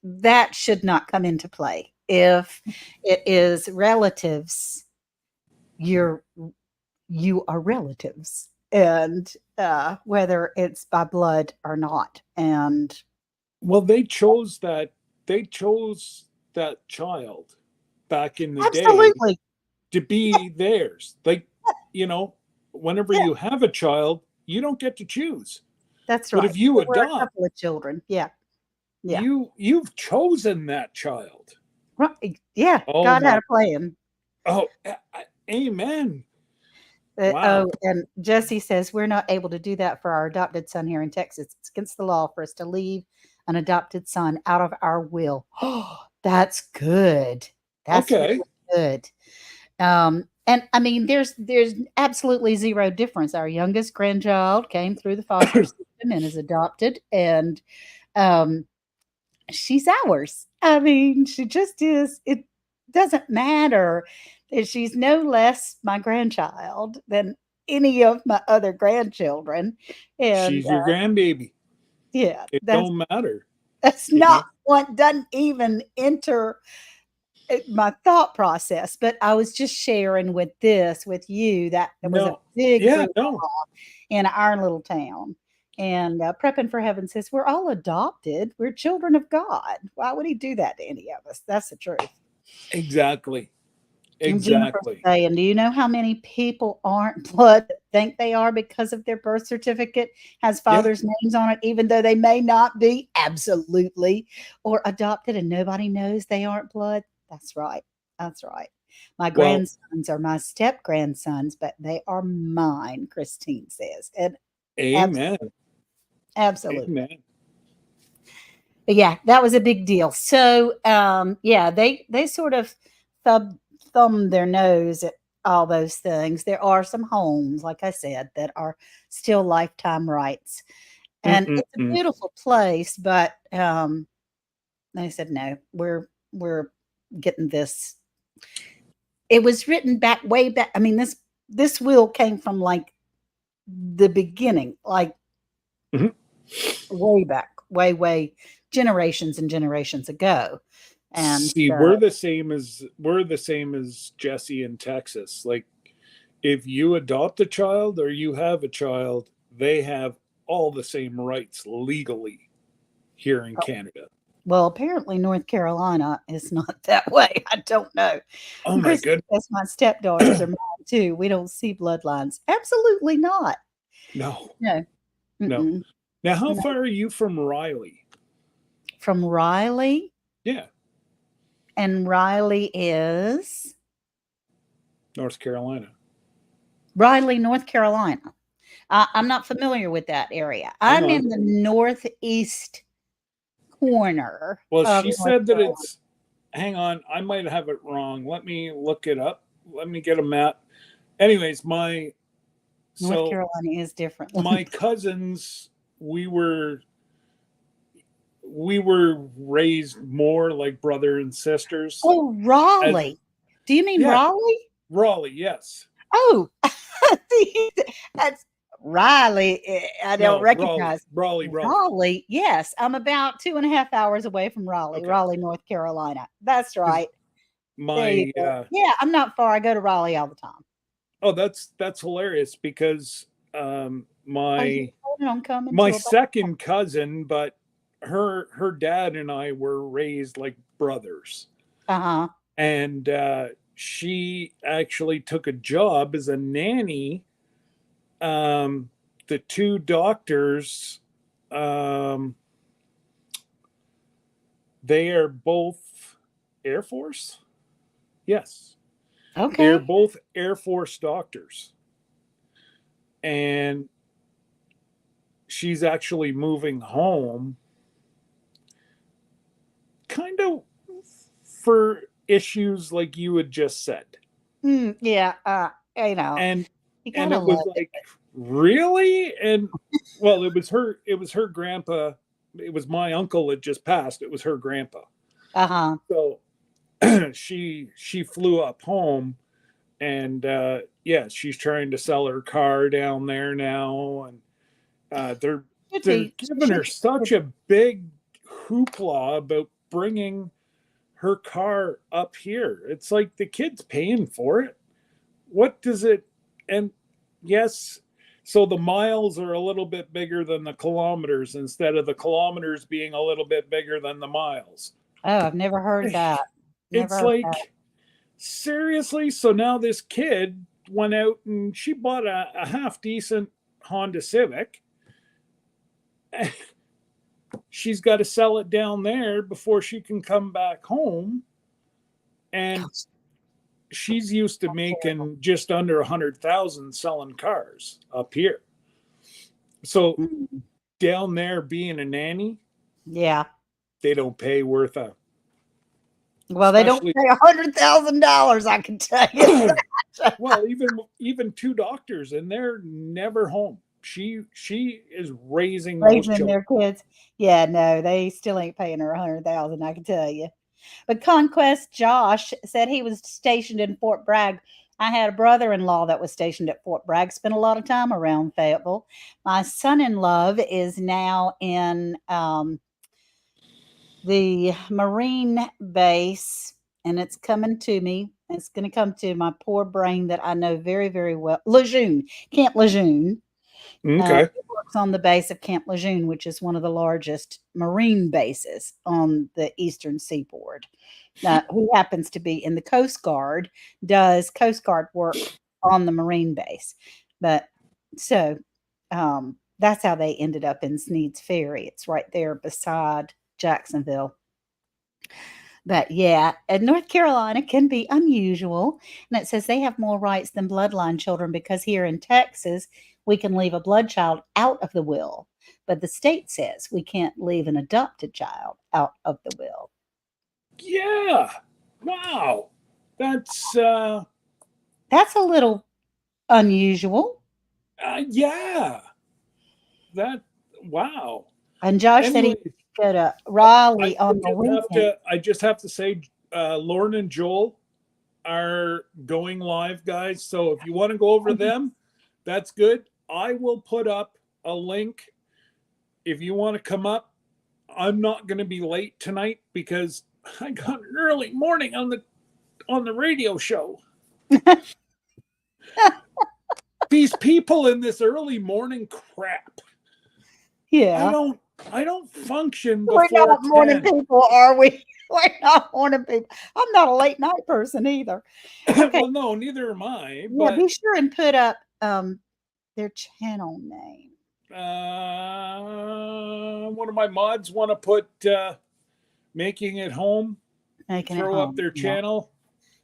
that should not come into play. If it is relatives, you are relatives. And whether it's by blood or not. And Well, they chose that child back in the day absolutely. to be theirs. Like, whenever Yeah, you have a child, you don't get to choose. that's But right. if you There were a adopt, couple of children. Yeah. Yeah. you've chosen that child. Right. Yeah. Oh God had my, a plan. oh, amen. Wow. And Jesse says we're not able to do that for our adopted son here in Texas. It's against the law for us to leave an adopted son out of our will. Oh, that's good. That's Okay. really good. And I mean, there's absolutely zero difference. Our youngest grandchild came through the foster system and is adopted, and um, she's ours. I mean, she just is. It doesn't matter that she's no less my grandchild than any of my other grandchildren. And She's your grandbaby. yeah, It don't matter, that's you not know. what doesn't even enter my thought process. But I was just sharing with you that there was a No. big Yeah, brouhaha no. in our little town. And Prepping for Heaven says, we're all adopted. We're children of God. Why would he do that to any of us? That's the truth. Exactly. And Jennifer's Exactly. saying, do you know how many people aren't blood that think they are because of their birth certificate has Yeah. father's names on it, even though they may not be? Absolutely. Or adopted and nobody knows they aren't blood? That's right. That's right. My Well, grandsons are my step grandsons, but they are mine, Christine says. And amen. absolutely. Absolutely. Amen. But yeah, that was a big deal. So yeah, they sort of thumb thumb their nose at all those things. There are some homes, like I said, that are still lifetime rights, and it's a Mm-mm-mm. beautiful place. But they said no, we're getting this. It was written back way back. I mean, this will came from like the beginning, like Mhm. way back, way generations and generations ago. And See, so, we're the same as Jesse in Texas. Like, if you adopt a child or you have a child, they have all the same rights legally here in Canada. well, apparently North Carolina is not that way. I don't know. Oh And my Christy goodness. says my stepdaughters are mine too. We don't see bloodlines. Absolutely not. No, No. no. Mm-mm. Now, how No. far are you from Riley? From Riley, Yeah, and Riley is North Carolina. Riley, North Carolina. I'm not familiar with that area. Hang I'm on. in the northeast corner Well, of she North said that Carolina. it's, hang on, I might have it wrong. Let me look it up. Let me get a map. Anyways, North so Carolina is different. my cousins, we were we were raised more like brother and sisters. Oh, As Raleigh. Do you mean yeah, Raleigh? Raleigh, yes. Oh, that's Riley. I don't No, Raleigh, recognize Raleigh, Raleigh. Raleigh. Yes, I'm about 2.5 hours away from Raleigh, Okay. Raleigh, North Carolina. That's 'Cause right. There you my go. Yeah, I'm not far. I go to Raleigh all the time. oh, that's hilarious because Are you my planning on coming my to a? second cousin, but her dad and I were raised like brothers. Uh-huh. And she actually took a job as a nanny. Um, the two doctors, um, they are both Air Force. Yes, they are Okay. both Air Force doctors, and she's actually moving home, kind of for issues like you had just said. Yeah. You know, and you and gotta it was love it. like, really? And well, it was her grandpa. It was my uncle that just passed. It was her grandpa. Uh-huh. So she flew up home, and yeah, she's trying to sell her car down there now. And they're Should they're be. giving Should her be. such a big hoopla about bringing her car up here. It's like the kid's paying for it. What does it? And yes, so the miles are a little bit bigger than the kilometers, instead of the kilometers being a little bit bigger than the miles. Oh, I've never heard that. Never It's heard that. like, seriously? So now this kid went out and she bought a half decent Honda Civic. She's got to sell it down there before she can come back home. And she's used to Terrible. making just under 100,000 selling cars up here. So Mm. down there being a nanny, Yeah. they don't pay worth a, Well, they don't especially pay $100,000, I can tell you that. well, even two doctors, and they're never home. She is raising those Raising children. their kids. Yeah, no, they still ain't paying her 100,000, I can tell you. But Conquest Josh said he was stationed in Fort Bragg. I had a brother-in-law that was stationed at Fort Bragg, spent a lot of time around Fayetteville. My son-in-law is now in the Marine base, and it's coming to me. It's going to come to my poor brain that I know very, very well. Lejeune, Camp Lejeune. Okay. He works on the base of Camp Lejeune, which is one of the largest marine bases on the eastern seaboard. Who happens to be in the Coast Guard, does Coast Guard work on the Marine base. But so that's how they ended up in Sneed's Ferry. It's right there beside Jacksonville. But yeah, North Carolina can be unusual. And it says they have more rights than bloodline children because here in Texas, we can leave a blood child out of the will. But the state says we can't leave an adopted child out of the will. Yeah. Wow. That's That's a little unusual. yeah. That wow. And Josh said he Anyways, go to Raleigh on the just weekend. I just have to say, Lauren and Joel are going live, guys. So if you want to go over them, that's good. I will put up a link if you want to come up. I'm not going to be late tonight because I got an early morning on the radio show. These people in this early morning crap. Yeah. I don't function before We're not 10. morning people, are we? We're not morning people. I'm not a late night person either. Okay. Well, no, neither am I. Yeah, But be sure and put up their channel name. one of my mods want to put Making It Home. Making Throw it home. up their channel.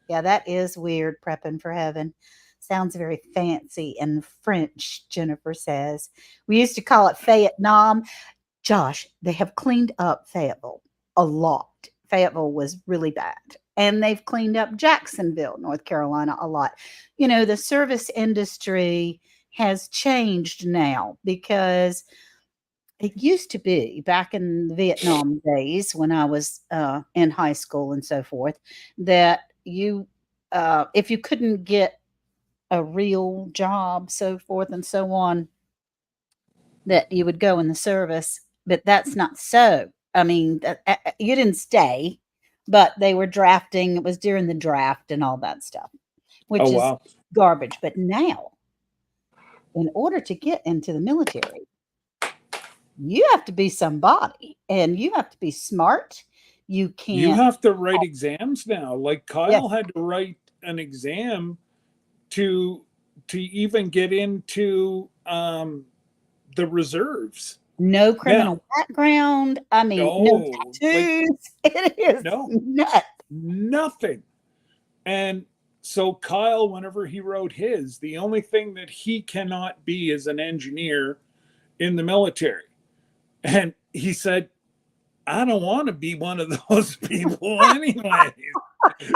Yeah, that is weird. Prepping for heaven. Sounds very fancy and French, Jennifer says. We used to call it Vietnam. Josh, they have cleaned up Fayetteville a lot. Fayetteville was really bad. And they've cleaned up Jacksonville, North Carolina, a lot. You know, the service industry has changed now because it used to be back in the Vietnam days when I was in high school and so forth, that you, if you couldn't get a real job, so forth and so on, that you would go in the service. But that's not so. I mean, you didn't stay, but they were drafting. It was during the draft and all that stuff, which is wow. garbage. But now, in order to get into the military, you have to be somebody and you have to be smart. You can't. You have to write exams now. Like Kyle Yes. had to write an exam to even get into the reserves. No criminal background. I mean, no tattoos. It is nuts. Nothing. And so Kyle, whenever he wrote his, the only thing that he cannot be is an engineer in the military. And he said, I don't want to be one of those people anyway.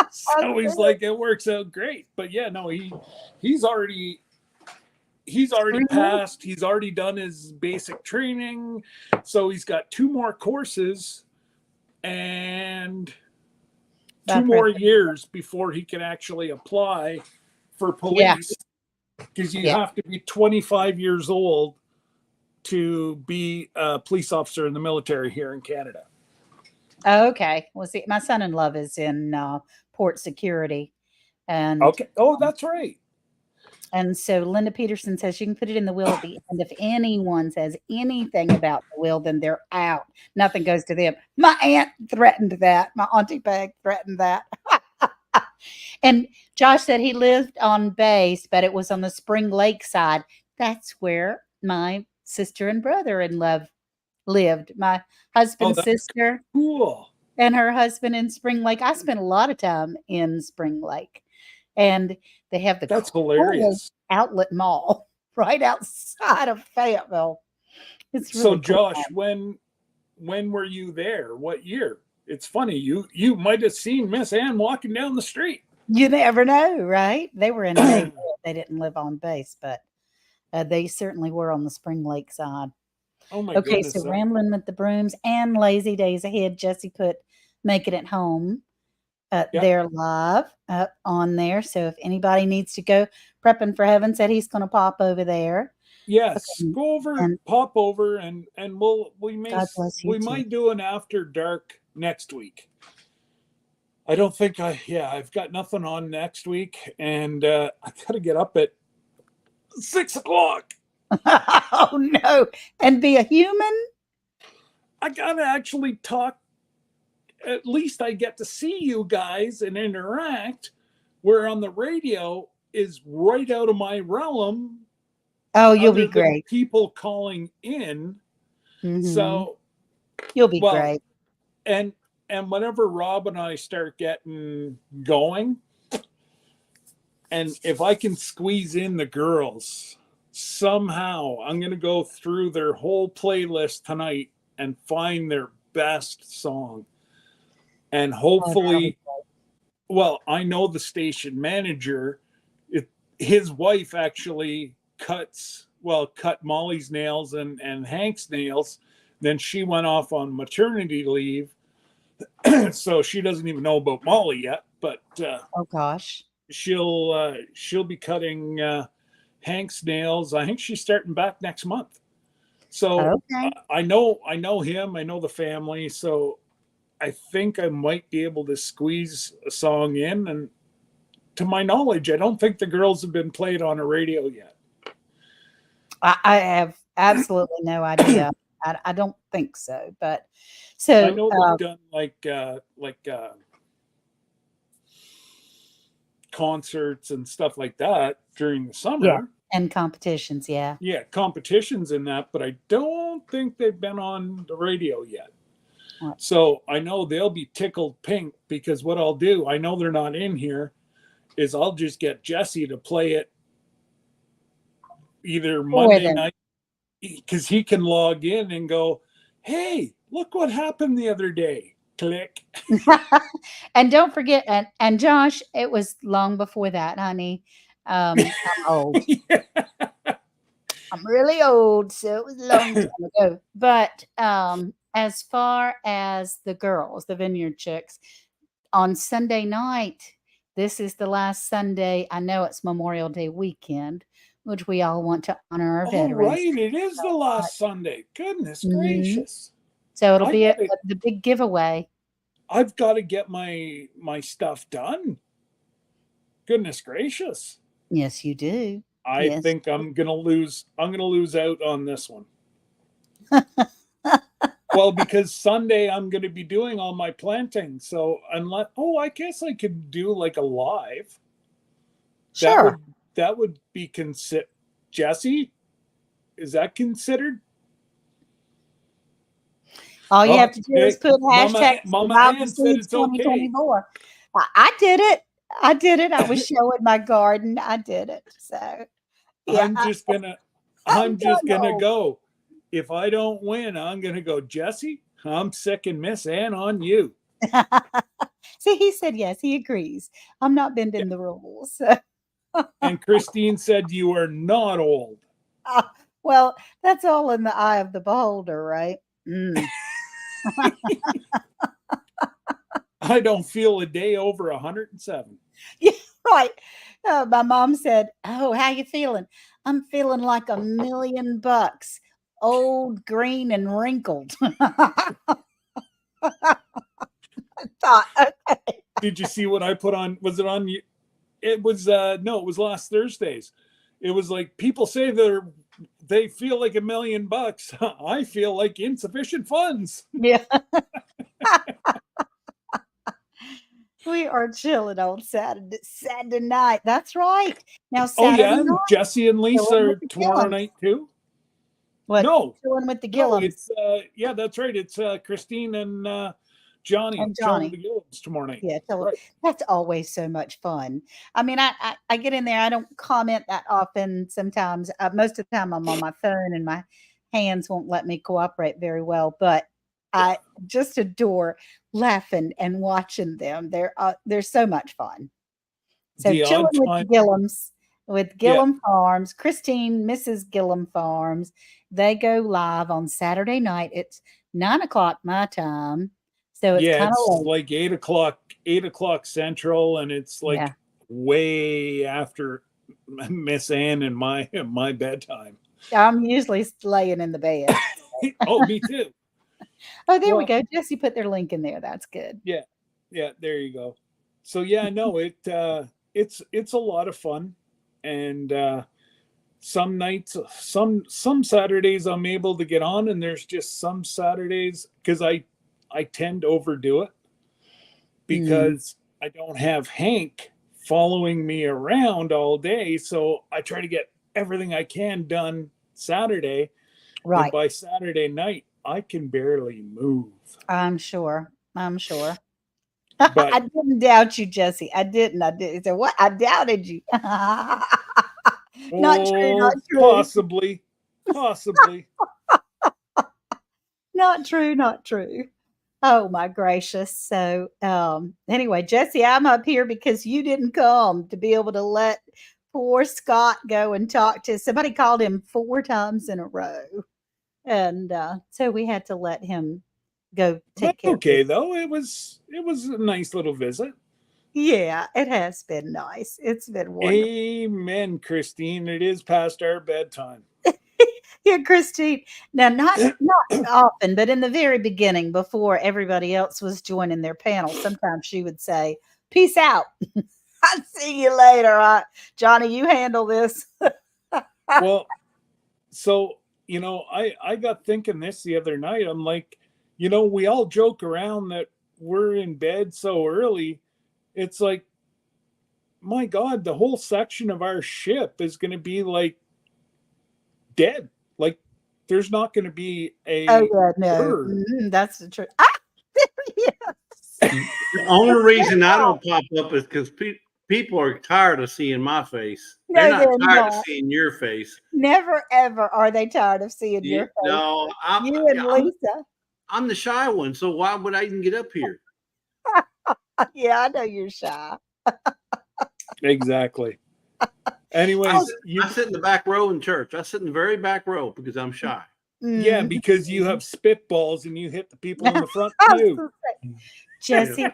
So he's like, it works out great. But yeah, no, he's already passed. He's already done his basic training. So he's got 2 more courses and 2 more years before he can actually apply for police. Because you have to be 25 years old to be a police officer in the military here in Canada. Okay. Well, see, my son-in-law is in port security. And okay. Oh, that's right. And so Linda Peterson says you can put it in the will at the end. If anyone says anything about the will, then they're out. Nothing goes to them. My aunt threatened that. My Auntie Peg threatened that. And Josh said he lived on base, but it was on the Spring Lake side. That's where my sister and brother-in-law lived. My husband's sister and her husband in Spring Lake. I spent a lot of time in Spring Lake. And they have the hilarious outlet mall right outside of Fayetteville. It's really so Josh, when were you there? What year? It's funny. You might have seen Miss Ann walking down the street. You never know, right? They were in a neighborhood. They didn't live on base, but they certainly were on the Spring Lake side. Oh my goodness. So Rambling with the Brooms and Lazy Days Ahead. Jesse put Making It Home. They're live up on there. So if anybody needs to go, Prepping for Heaven said he's going to pop over there. Yes, go over and pop over, and we might do an after dark next week. I don't think I've got nothing on next week, and I got to get up at 6 o'clock. Oh no. And be a human? I gotta actually talk. At least I get to see you guys and interact. Where on the radio is right out of my realm, Oh, you'll be other than great. people calling in. Hmm. So, You'll be well, great. and whenever Rob and I start getting going, and if I can squeeze in the girls somehow, I'm going to go through their whole playlist tonight and find their best song. And Oh, that'll be hopefully, well, I know the station manager, it, his wife actually cut Molly's nails and Hank's nails. Then she went off on maternity leave. So she doesn't even know about Molly yet, but oh gosh. she'll be cutting Hank's nails. I think she's starting back next month. So Okay. I know him. I know the family. So I think I might be able to squeeze a song in. And to my knowledge, I don't think the girls have been played on a radio yet. I have absolutely no idea. I don't think so. But I so know they've done concerts and stuff like that during the yeah, summer. and competitions, yeah. Yeah, competitions in that, but I don't think they've been on the radio yet. Right. So I know they'll be tickled pink because what I'll do, I know they're not in here, is I'll just get Jesse to play it either Monday night because he can log in and go, hey, look what happened the other day. Click. And don't forget, and Josh, it was long before that, honey. I'm old. Yeah. I'm really old, so it was a long time ago. But as far as the girls, the Vineyard Chicks, on Sunday night, this is the last Sunday. I know it's Memorial Day weekend, which we all want to honor our Oh, veterans. right. It is the last Sunday. Goodness Mhm. gracious. So it'll I be gotta, the big giveaway. I've got to get my stuff done. Goodness gracious. Yes, you do. I Yes. think I'm gonna lose out on this one. Well, because Sunday I'm gonna be doing all my planting. So unless I guess I could do like a live. Sure. That would be considered. Jesse, is that considered? All you have to do is put hashtag Mama Survival Ann said Seeds it's okay. 2024. I did it. I did it. I was showing my garden. I did it. So yeah, I'm just gonna old. go. If I don't win, I'm gonna go, Jesse, I'm sick and Miss Ann on you. See, he said yes, he agrees. I'm not bending the rules. And Christine said you are not old. Well, that's all in the eye of the beholder, right? Mm. I don't feel a day over 107. Yeah, right. My mom said, "Oh, how you feeling?" I'm feeling like $1,000,000, old, green, and wrinkled. I thought, okay. Did you see what I put on? Was it on you? It was no, it was last Thursday's. It was like people say they feel like $1,000,000. I feel like insufficient funds. Yeah. We are chilling on Saturday night. That's right. Now Oh Saturday yeah, and night, Jesse and Lisa chilling are with the tomorrow Gillums. night too. What? No, Chilling with the no, Gillums it's yeah, that's right. It's Christine and Johnny and chilling with Johnny. the Gillums tomorrow night. Yeah, Right. that's always so much fun. I mean, I get in there. I don't comment that often. Sometimes, most of the time, I'm on my phone and my hands won't let me cooperate very well. But I just adore laughing and watching them. They're so much fun. So The chilling odd with the time, Gillums, with yeah, Gillum Farms, Christine, Mrs. Gillum Farms. They go live on Saturday night. It's 9 o'clock my time, so it's yeah. kind of It's late. like 8 o'clock Central, and it's like Yeah. way after Miss Ann and my bedtime. I'm usually laying in the bed. Oh, me too. Oh, there we Well, go. Jesse put their link in there. That's good. yeah, yeah. There you go. So yeah, no, it's a lot of fun, and some nights, some Saturdays I'm able to get on, and there's just some Saturdays because I tend to overdo it because I don't have Hank following me around all day. So I try to get everything I can done Saturday. Right. And by Saturday night, I can barely move. I'm sure. But But I didn't doubt you, Jesse. I didn't. So what? I doubted you. Not true. Not true. Possibly. Not true. Not true. Oh my gracious. So anyway, Jesse, I'm up here because you didn't come to be able to let poor Scott go and talk to somebody. Called him 4 times in a row. And so we had to let him go take care Okay, of though. It was a nice little visit. Yeah, it has been nice. It's been wonderful. Amen, Christine. It is past our bedtime. Yeah, Christine. Now, not often, but in the very beginning, before everybody else was joining their panel, sometimes she would say, "Peace out. I'll see you later. Johnny, you handle this." Well, so I got thinking this the other night. I'm like, we all joke around that we're in bed so early. It's like, my God, the whole section of our ship is going to be like dead. Like, there's not going to be a bird. That's the truth. Yes. The only reason I don't pop up is because people are tired of seeing my face. No, They're not they're tired not. of seeing your face. Never ever are they tired of seeing your face. No, You and Lisa. I'm the shy one, so why would I even get up here? Yeah, I know you're shy. Exactly. Anyways, I sit in the back row in church. I sit in the very back row because I'm shy. Yeah, because you have spitballs and you hit the people in the front pew. Jesse,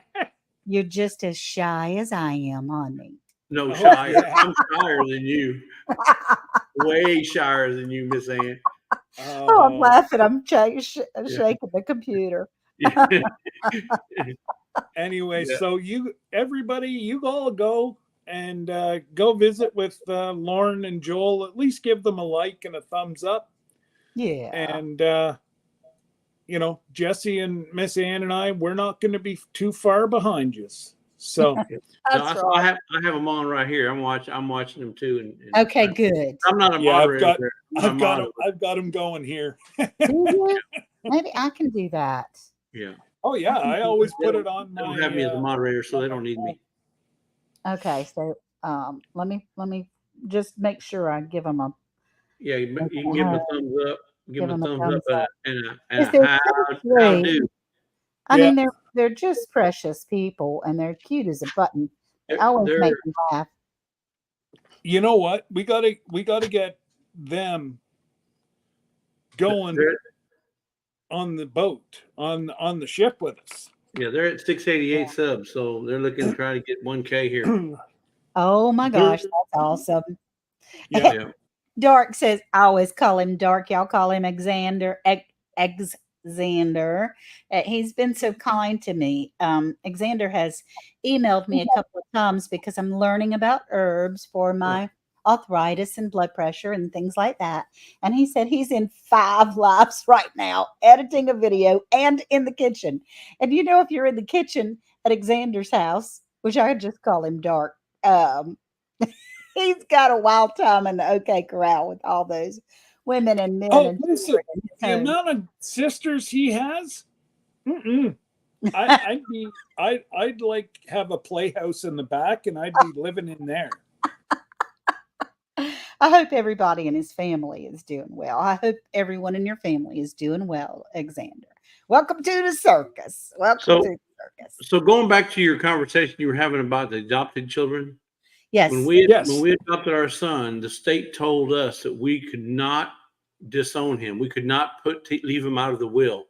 you're just as shy as I am, honey. No, shy. Yeah. I'm shyer than you. Way shyer than you, Miss Ann. Oh, I'm laughing. I'm shaking the computer. Yeah. Anyway, so everybody, you all go and go visit with Lauren and Joel. At least give them a like and a thumbs up. Yeah. And Jesse and Miss Ann and I, we're not going to be too far behind you. So That's right. I have them on right here. I'm watching them too. And okay, good. I'm not a moderator. I've got them going here. Do you? Maybe I can do that. Yeah. Oh yeah, I always put it on. They don't have me as a moderator, so they don't need me. Okay, so let me just make sure I give them a. Yeah, you can give them a thumbs up. Give them a thumbs up and a how do. I mean, they're just precious people, and they're cute as a button. They always make me laugh. You know what? We gotta get them going on the boat, on the ship with us. Yeah, they're at 688 subs, so they're looking to try to get 1K here. Oh my gosh, that's awesome. Yeah. Dark says, I always call him Dark. Y'all call him Xander. Xander. He's been so kind to me. Xander has emailed me a couple of times because I'm learning about herbs for my arthritis and blood pressure and things like that. And he said he's in 5 lives right now, editing a video and in the kitchen. And if you're in the kitchen at Xander's house, which I just call him Dark, he's got a wild time in the OK Corral with all those women and men. Oh, listen, the amount of sisters he has, I'd like have a playhouse in the back, and I'd be living in there. I hope everybody in his family is doing well. I hope everyone in your family is doing well, Xander. Welcome to the circus. To the circus. So going back to your conversation you were having about the adopted children. Yes. When we adopted our son, the state told us that we could not disown him. We could not leave him out of the will.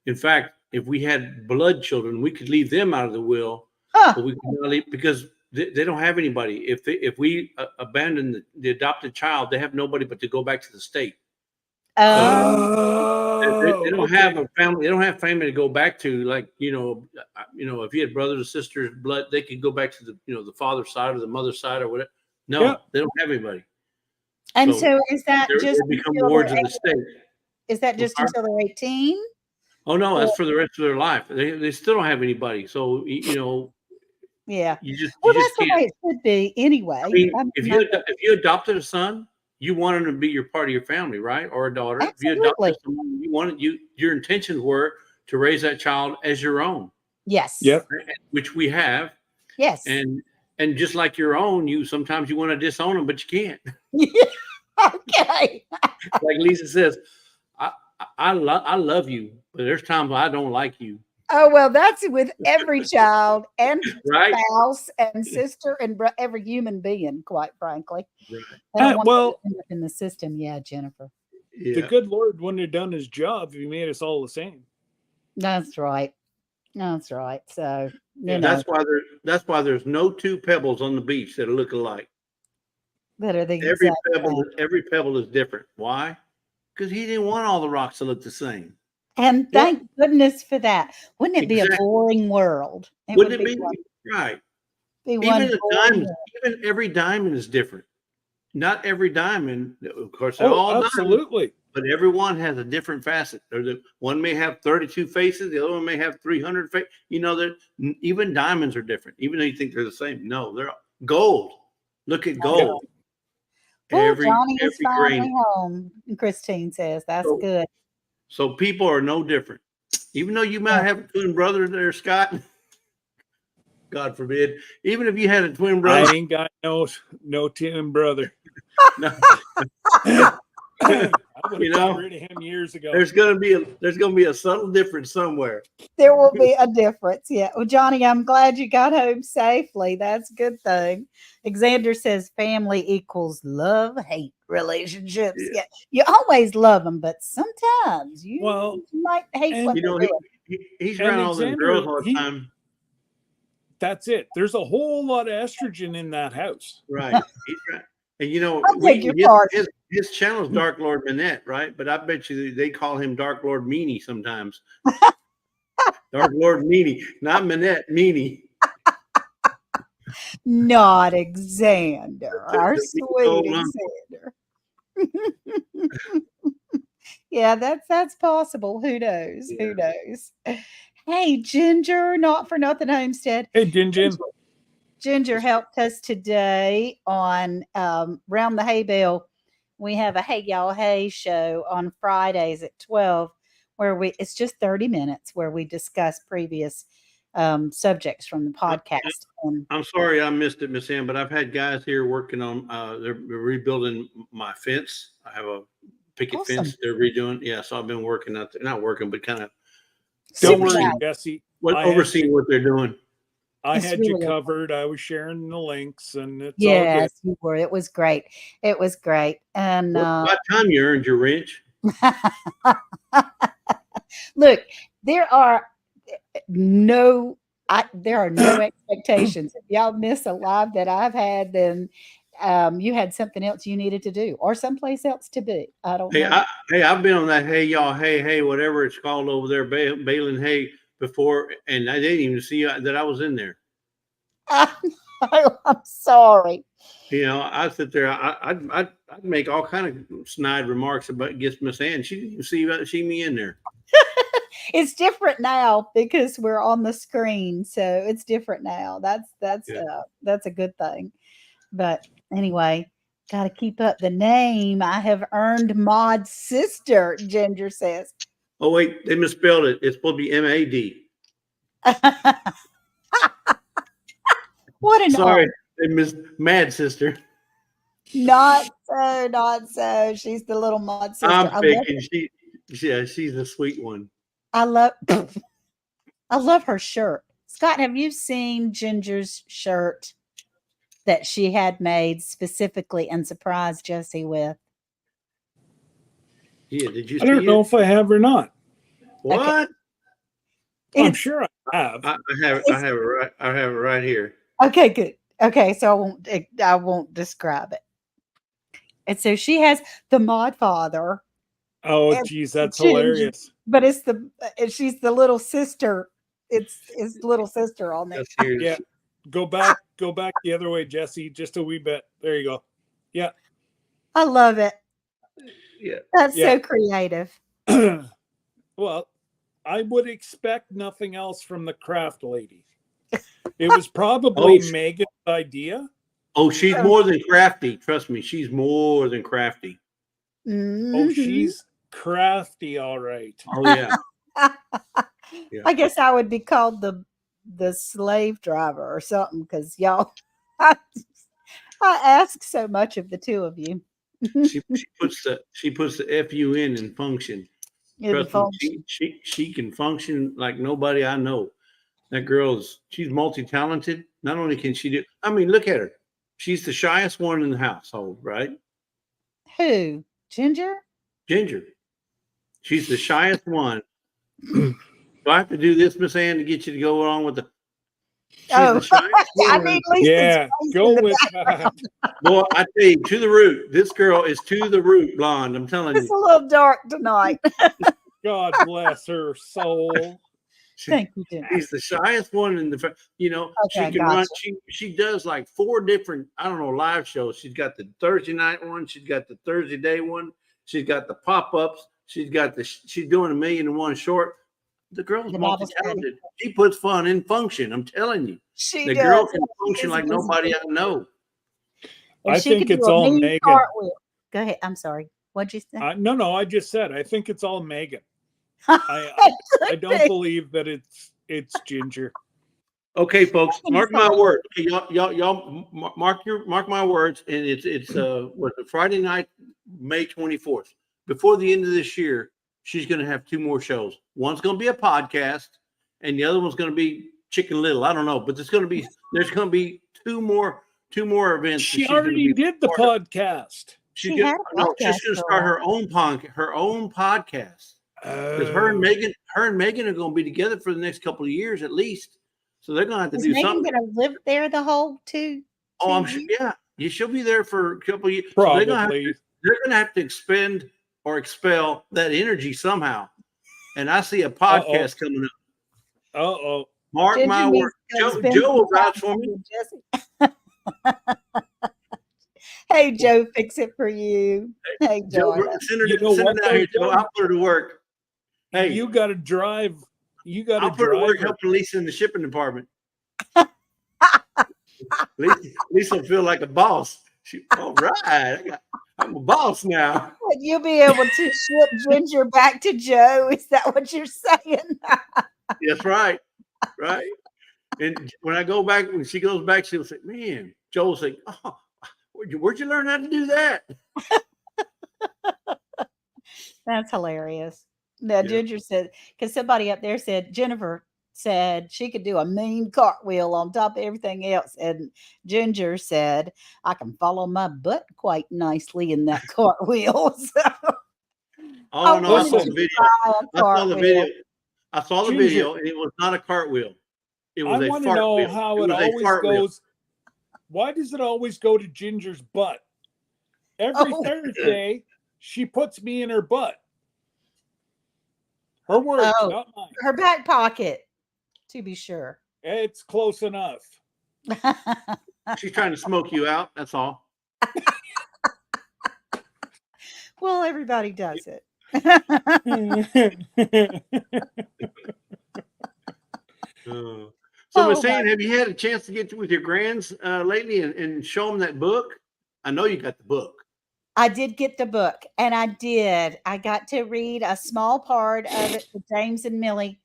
In fact, if we had blood children, we could leave them out of the will, but we could not leave because they don't have anybody. If we abandon the adopted child, they have nobody but to go back to the state. They don't have a family. They don't have family to go back to. Like if you had brothers or sisters, blood, they could go back to the the father's side or the mother's side or whatever. No, they don't have anybody. And So so is that they just become until wards they're of the state. is that just Sorry? until they're 18? Oh no, that's Or- for the rest of their life. They still don't have anybody. So you know, Yeah. you Well, just that's the can't. way it should be I anyway. mean, I mean, if you adopted a son, you want him to be your part of your family, right? Or a daughter. If you absolutely. adopted someone, your intentions were to raise that child as your own, Yes. Yep. which we have. Yes. And just like your own, you sometimes you want to disown them, but you can't. Okay. Like Lisa says, I love you, but there's times I don't like you. Oh, well, that's with every child and Right? spouse and sister and every human being, quite frankly. Right. I don't want Well, to end up in the system. Yeah, Jennifer. the Yeah. good Lord wouldn't have done his job if he made us all the same. That's right. That's right. So, you know, That's why there's no two pebbles on the beach that look alike. that are the Every exact same. every pebble is different. Why? Because he didn't want all the rocks to look the same. And thank goodness for that. Wouldn't it be a Exactly. boring world? It Wouldn't would it be? Right. be one Even a boring diamond, world. even every diamond is different. Not every diamond, of course, they're Oh, all diamonds, absolutely. but everyone has a different facet. Or the one may have 32 faces, the other one may have 300 faces. You know, that even diamonds are different, even though you think they're the same. No, they're gold. Look at gold. Oh, Johnny is Every finally grain. home. Christine says that's So, good. so people are no different. Even though you might Yeah. have a twin brother there, Scott, God forbid. Even if you had a twin I brother, ain't got no twin brother. no, I would You have know, got rid of him years ago. there's gonna be a subtle difference somewhere. There will be a difference. Yeah. Well, Johnny, I'm glad you got home safely. That's a good thing. Alexander says family equals love, hate relationships. Yeah. Yeah. You always love them, but sometimes you Well, might hate and- what You know, they're doing. he's And around all them Alexander, girls all the time. That's it. There's a whole lot of estrogen in that house. Right. He's right. And you know, I'll take your pardon. his channel's Dark Lord Minette, right? But I bet you they call him Dark Lord Meanie sometimes. Dark Lord Meanie, not Minette, Meanie. Not Alexander, our The sweet old Alexander. Yeah, that's possible. Who knows? Yeah. Who knows? Hey, Ginger, not for nothing, Homestead. Hey, Jin. Ginger helped us today on Round the Hay Bale. We have a Hey Y'all Hey show on Fridays at 12 where it's just 30 minutes where we discuss previous subjects from the podcast. And I'm sorry I missed it, Miss Ann, but I've had guys here working on they're rebuilding my fence. I have a picket Awesome. fence they're redoing. Yeah, so I've been working out there, not working, but kind of Don't super worry, nice. Jesse. overseeing what they're doing. I It's had you really covered. I was sharing the links, and it's Yes, you were. It was great. It was great. And What time you earned your wrench? look, there are no expectations. If y'all miss a live that I've had, then you had something else you needed to do or someplace else to be. I don't know. I've been on that hey y'all hey whatever it's called over there baling hay before, and I didn't even see that I was in there. I'm sorry. You know, I sit there. I'd make all kind of snide remarks against Miss Ann. She didn't even see me in there. It's different now because we're on the screen, so it's different now. That's a good thing. But anyway, got to keep up the name. I have earned Maud's sister. Ginger says. Oh wait, they misspelled it. It's supposed to be MAD. What an Sorry, they missed Mad Sister. Not so. She's the little Maud sister. I'm thinking she's the sweet one. I love her shirt. Scott, have you seen Ginger's shirt that she had made specifically and surprised Jesse with? Yeah, did you? I don't know if I have or not. What? I'm sure I have. I have it right here. Okay, good. Okay, so I won't describe it. And so she has the Maud father. Oh, geez, that's Ginger, hilarious. But she's the little sister. It's his little sister on there. I love it. Yeah. That's Yeah. so creative. Well, I would expect nothing else from the craft lady. It was probably Oh, Megan's idea. Oh, she's more than crafty. Trust me, she's more than crafty. Oh, Mhm. she's crafty, all right. Oh yeah. Yeah. I guess I would be called the slave driver or something because y'all. I ask so much of the two of you. She puts the FUN in function. In Trust me, function. she can function like nobody I know. That she's multi-talented. Not only can she do, I mean, look at her. She's the shyest one in the household, right? Who? Ginger? Ginger. She's the shyest one. Do I have to do this, Miss Ann, to get you to go along with the? She's the shyest I one. need Lisa's Yeah, face go in the with back. that. Boy, I tell you, to the root. This girl is to the root blonde. I'm telling It's a you. little dark tonight. God bless her soul. Thank you, Ginger. She's the shyest one in the. You know, Okay, she can run. gotcha. She does like 4 different, I don't know, live shows. She's got the Thursday night one. She's got the Thursday day one. She's got the pop-ups. She's got she's doing 1,000,001 short. The girl's The Bible multi-talented. She puts fun in function. I'm telling you. She The does. girl can She function is like amazing. nobody I know. And I she think could do it's a all mean Megan. cartwheel. Go ahead. I'm sorry. What'd you say? No, I just said I think it's all Megan. I Could don't be. believe that it's Ginger. Okay, folks, Megan's mark my hilarious. word. Okay, y'all mark my words, and it's Friday night, May 24th. Before the end of this year, she's going to have 2 more shows. One's going to be a podcast, and the other one's going to be Chicken Little. I don't know, but there's going to be two more events. that She she's gonna already be did the part of. podcast. She had a No, she's podcast going to for a start while. her own podcast. Because her and Megan are going to be together for the next couple of years at least. So they're going to have to Is do Megan something. going to live there the whole two? Oh, I'm two sure. years? Yeah, she'll be there for a couple of years. So they're Probably. going to have to expend or expel that energy somehow. And I see a podcast coming up. Uh-oh. Mark Ginger my needs word. to go spend Joe will some time vouch for me. with Jesse. Hey, Joe, fix it for you. Hey, Joe, Joe. send her, You know send her what, down here, though, Joe. I'll put her to work. Hey, You got to drive. You got I'll to put her to drive work her. helping Lisa in the shipping department. Lisa will feel like a boss. All right, I'm a boss now. You'll be able to ship Ginger back to Joe. Is that what you're saying? That's right. Right. And when I go back, when she goes back, she'll say, man, Joe will say, oh, where'd you learn how to do that? That's hilarious. Now, Yeah. Ginger said, because somebody up there said, Jennifer said she could do a mean cartwheel on top of everything else. And Ginger said, I can follow my butt quite nicely in that cartwheel. So Oh, no, I wanted saw to the video. try a I saw the cartwheel. video. I saw the Ginger. video, and it was not a cartwwheel. It was I a want to fart know wheel. how It it was a always fart wheel. goes. Why does it always go to Ginger's butt? Every Oh. Thursday, she puts me in her butt. Her words, Oh. not mine. Her back pocket, to be sure. It's close enough. She's trying to smoke you out. That's all. Well, everybody does it. So, Oh, Miss Ann, have you had a chance to get with your grands lately and show them that book? I know you got the book. I did get the book, and I did. I got to read a small part of it to James and Millie.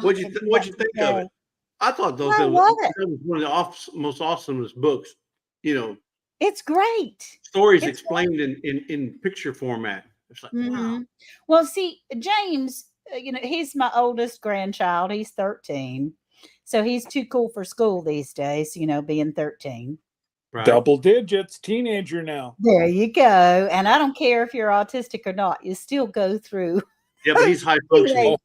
What'd you think of it? I thought I love it. that was one of the most awesomest books. You know, It's great. stories It's explained in picture format. It's like, wow. Mhm. Well, see, James, he's my oldest grandchild. He's 13. So he's too cool for school these days, being 13. Right. Double digits, teenager now. There you go. And I don't care if you're autistic or not, you still go through Yeah, but he's high functioning.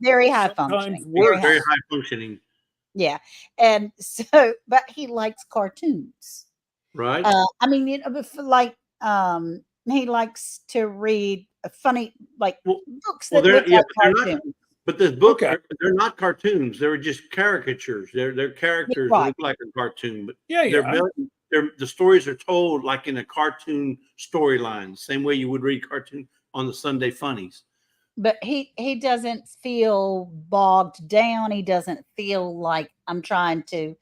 very high Sometimes functioning. worse. Very high functioning. Yeah. And so, but he likes cartoons. Right. I mean, he likes to read funny, books that look like cartoons. But this book, Okay. they're not cartoons. They're just caricatures. They're characters Right. that look like a cartoon. But Yeah, they're yeah. very, the stories are told like in a cartoon storyline, same way you would read cartoon on the Sunday funnies. But he doesn't feel bogged down. He doesn't feel like I'm trying to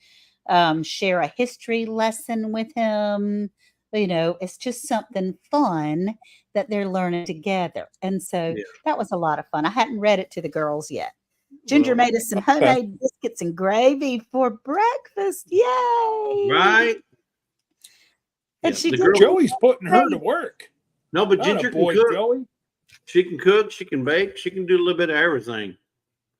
share a history lesson with him. It's just something fun that they're learning together. And so Yeah. that was a lot of fun. I hadn't read it to the girls yet. Ginger Well, made us some homemade biscuits and gravy for breakfast. Yay! right. And Yeah, she the did girl- Joey's putting her to work. No, but Atta Ginger can boy, cook. Joey. She can cook. She can bake. She can do a little bit of everything.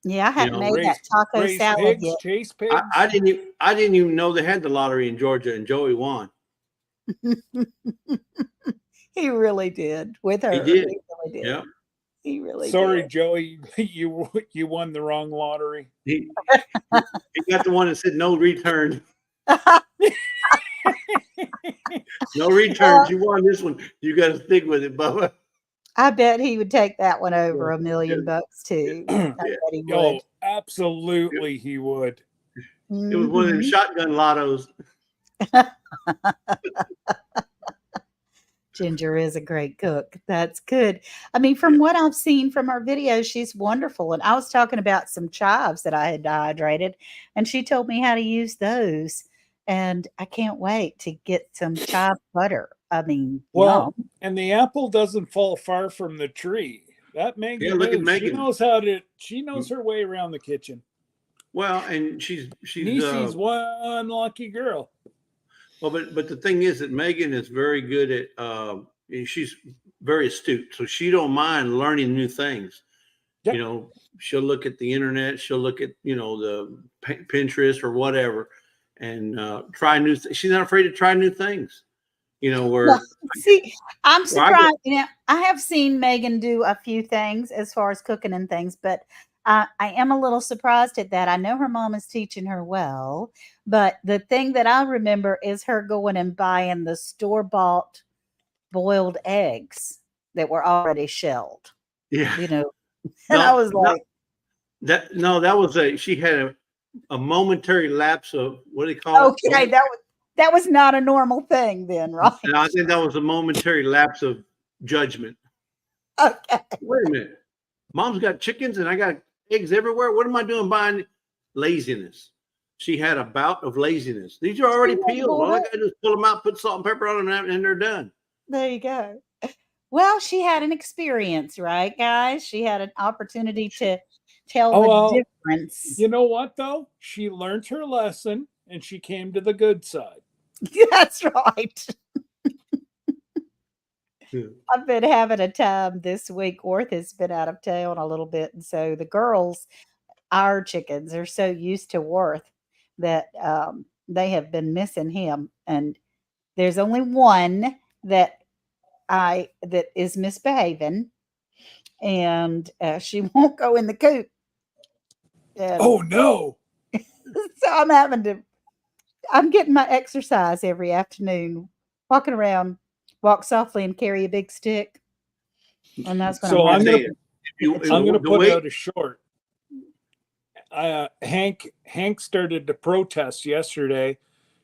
Yeah, I hadn't made Raise, that taco raise salad pigs, yet. chase pigs. I didn't even know they had the lottery in Georgia, and Joey won. He really did with her. He did. He really did. Yeah. He really Sorry, did. Joey, you won the wrong lottery. He got the one that said no return. No returns. You won this one. You got to stick with it, Bubba. I bet he would take that one over $1 million too. I bet he would. Oh, absolutely, he would. It was one of them shotgun lottos. Ginger is a great cook. That's good. I mean, from what I've seen from her videos, she's wonderful. And I was talking about some chives that I had dehydrated, and she told me how to use those. And I can't wait to get some chive butter. I mean, Well, and the apple doesn't fall far from the tree. That Megan, Yeah, look at knows. She Megan. knows how to. She knows her way around the kitchen. Well, and she's Niecy's one lucky girl. well, but the thing is that Megan is very good at she's very astute, so she don't mind learning new things. Yep. You know, she'll look at the internet, she'll look at the Pinterest or whatever, and try new. She's not afraid to try new things. Where see, I'm surprised. I have seen Megan do a few things as far as cooking and things, but I am a little surprised at that. I know her mom is teaching her well, but the thing that I remember is her going and buying the store-bought boiled eggs that were already shelled. yeah, And I was like, that was she had a momentary lapse of what do they call it? okay, that was not a normal thing then, right? And I think that was a momentary lapse of judgment. Okay. Wait a minute. Mom's got chickens and I got eggs everywhere. What am I doing buying? Laziness. She had a bout of laziness. These are already peeled. All I got to do is pull them out, put salt and pepper on them, and they're done. There you go. Well, she had an experience, right, guys? She had an opportunity to tell the difference. You know what, though? She learned her lesson and she came to the good side. That's right. I've been having a time this week. Worth has been out of town a little bit. And so the girls, our chickens, are so used to Worth that they have been missing him. And there's only one that is misbehaving, and she won't go in the coop. And oh no. So I'm getting my exercise every afternoon, walking around, walk softly and carry a big stick. And that's going So I'm to going to put out a short. Hank started to protest yesterday.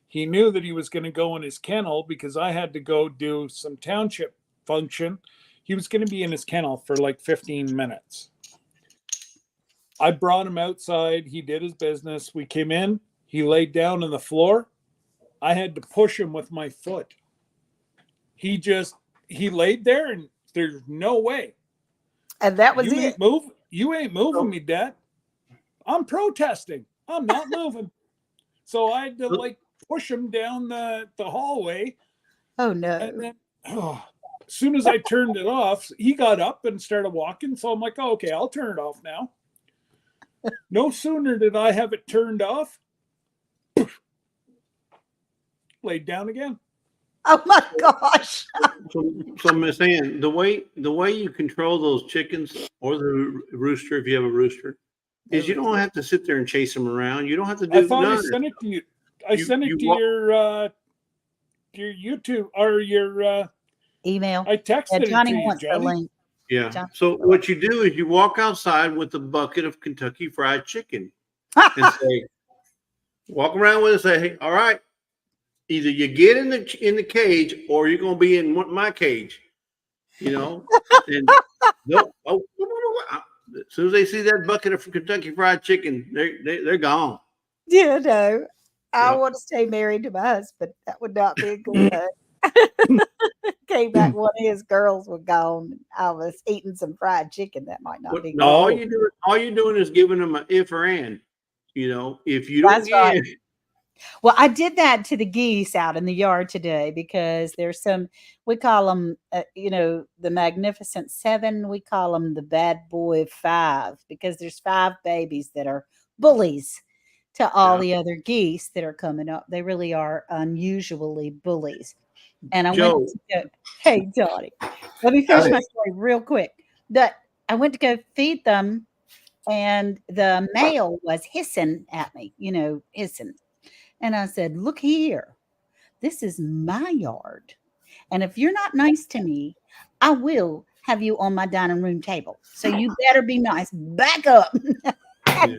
He knew that he was going to go in his kennel because I had to go do some township function. He was going to be in his kennel for like 15 minutes. I brought him outside. He did his business. We came in. He laid down on the floor. I had to push him with my foot. He laid there and there's no way. And that was it. You ain't moving me, Dad. I'm protesting. I'm not moving. So I had to push him down the hallway. Oh no. And then as soon as I turned it off, he got up and started walking. So I'm like, oh, okay, I'll turn it off now. No sooner did I have it turned off, laid down again. Oh my gosh. So Miss Ann, the way you control those chickens or the rooster, if you have a rooster, is you don't have to sit there and chase them around. You don't have to do I thought I none. sent it to you. I sent it to your YouTube or your email. I texted it Johnny to you, wants Johnny. the link. Yeah. Johnny. So what you do is you walk outside with a bucket of Kentucky Fried Chicken and say, walk around with it and say, hey, all right, either you get in the cage or you're gonna be in my cage. You know, and no, oh, as soon as they see that bucket of Kentucky Fried Chicken, they're gone. You know, I Yep. want to stay married to my husband. That would not be a good thing. Came back, one of his girls was gone. And I was eating some fried chicken. That might not But be no, good. all you're doing is giving them an if or and. You know, if you don't That's right. get Well, I did that to the geese out in the yard today because there's some, we call them, the Magnificent Seven. We call them the Bad Boy Five because there's five babies that are bullies to all Yeah. the other geese that are coming up. They really are unusually bullies. And I went Joe, to go, hey, Johnny, let me finish my story real quick. That I went to go feed them, and the male was hissing at me, hissing. And I said, look here, this is my yard. And if you're not nice to me, I will have you on my dining room table. So you better be nice. Back up. yeah.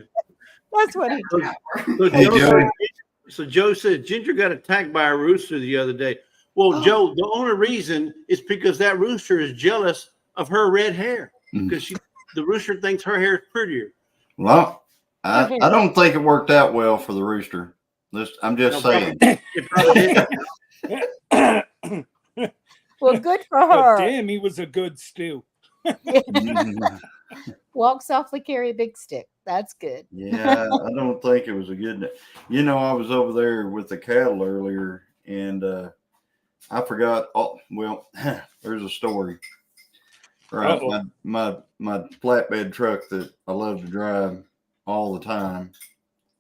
That's what he did. So Hey, Joe, Joe. said, so Joe said Ginger got attacked by a rooster the other day. Well, Joe, the only reason is because that rooster is jealous of her red hair because the rooster thinks her hair is prettier. Well, I don't think it worked out well for the rooster. I'm just saying. It probably did. Well, good for But her. damn, he was a good stew. Walk softly, carry a big stick. That's good. Yeah, I don't think it was a good. I was over there with the cattle earlier, and I forgot. Oh, well, there's a story. Right, my flatbed truck that I love to drive all the time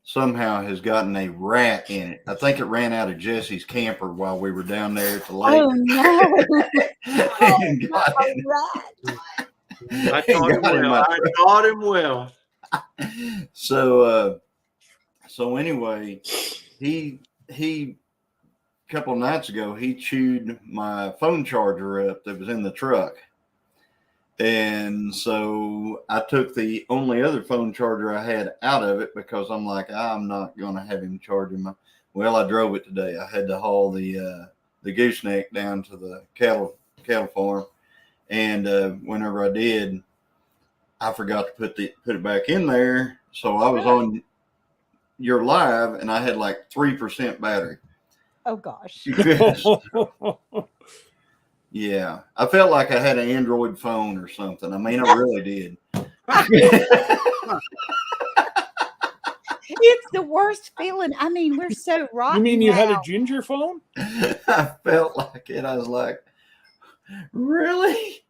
somehow has gotten a rat in it. I think it ran out of Jesse's camper while we were down there at the lake. Oh, no. And got All in- right. I taught him got in well. my I taught him well. So anyway, he a couple of nights ago he chewed my phone charger up that was in the truck. And so I took the only other phone charger I had out of it because I'm like, I'm not going to have him charging my. Well, I drove it today. I had to haul the gooseneck down to the cattle farm, and whenever I did, I forgot to put it back in there. So I was on your live, and I had like 3% battery. Oh, gosh. Yeah, I felt like I had an Android phone or something. I mean, I really did. It's the worst feeling. I mean, we're so rotten. You mean you had a now. ginger phone? I felt like it. I was like, really?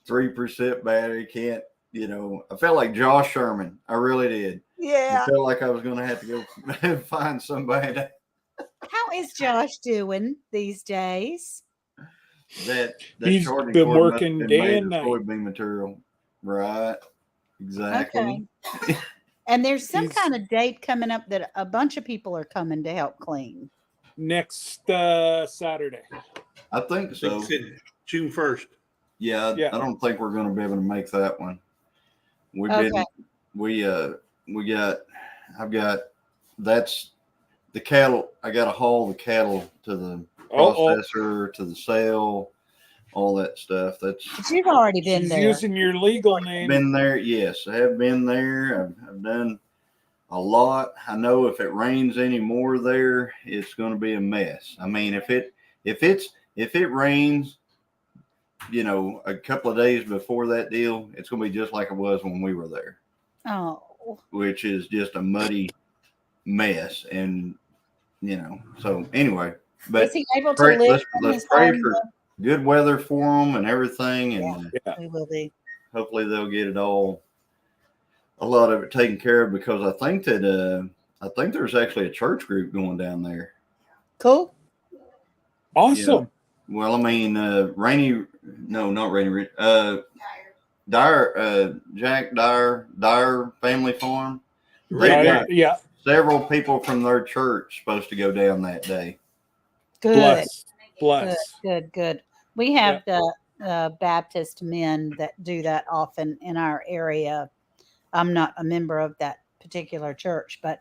3% battery can't, I felt like Josh Sherman. I really did. Yeah. I felt like I was going to have to go find somebody How is Josh doing these days? that He's charging been cord must have working been day made and of night. soybean material. Right. Exactly. Okay. And there's some He's- kind of date coming up that a bunch of people are coming to help clean. Next Saturday. I think so. June 1st. Yeah, Yeah. I don't think we're going to be able to make that one. That's the cattle. I got to haul the cattle to the processor, to the sale, all that stuff. But you've already been She's there. using your legal name. Been there. Yes, I have been there. I've done a lot. I know if it rains anymore there, it's going to be a mess. I mean, if it rains, a couple of days before that deal, it's going to be just like it was when we were there. Oh. Which is just a muddy mess. And, so anyway, but Is he able to live in let's his pray home? for good weather for them and everything. And We will be. hopefully they'll get a lot of it taken care of, because I think there's actually a church group going down there. Cool. Awesome. Well, I mean, not Rainy, Jack Dyer Family Farm. They've got Yeah. several people from their church supposed to go down that day. Good. Bless. Good. We have the Baptist men that do that often in our area. I'm not a member of that particular church, but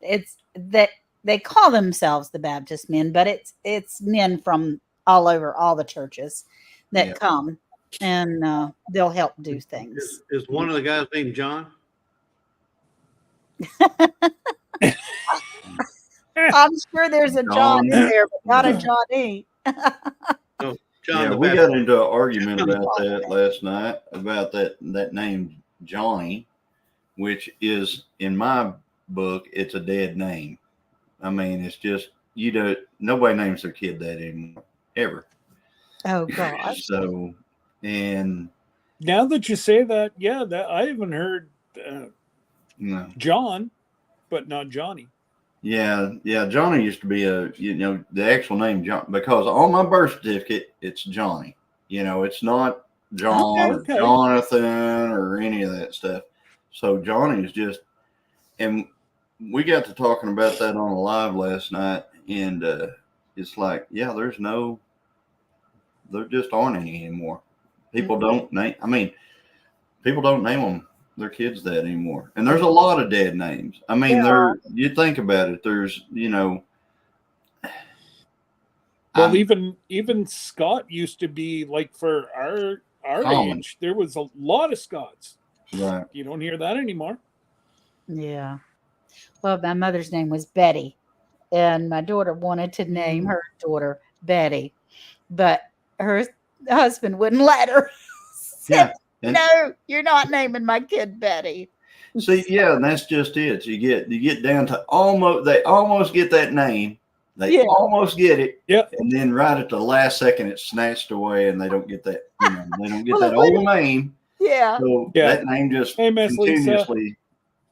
it's that they call themselves the Baptist men, but it's men from all over all the churches that Yeah. come, and they'll help do things. Is one of the guys named John? I'm sure there's a John in John. there, but not a Johnny. No, John Yeah, the we Baptist. got into an argument about that last night, about that name Johnny, which is, in my book, it's a dead name. I mean, it's just, nobody names their kid that anymore, ever. Oh gosh. So, and Now that you say that, yeah, that I haven't heard no. John, but not Johnny. Yeah, Johnny used to be the actual name John, because on my birth certificate it's Johnny. It's not John Okay. or Jonathan or any of that stuff. So Johnny is just, and we got to talking about that on a live last night, and it's like, yeah, there just aren't any anymore. People don't name. I mean, people don't name them their kids that anymore. And there's a lot of dead names. I mean, you think about it, there's, Well, even Scott used to be, like, for our common. age, there was a lot of Scotts. Right. You don't hear that anymore. Yeah. Well, my mother's name was Betty, and my daughter wanted to name her daughter Betty, but her husband wouldn't let her. Yeah. No, you're not naming my kid Betty. See, yeah, and that's just it. You get down to they almost get that name. They almost get it. Yeah. And then right at the last second it's snatched away, and they don't get that, they don't get that old name. Yeah. So that name just continuously.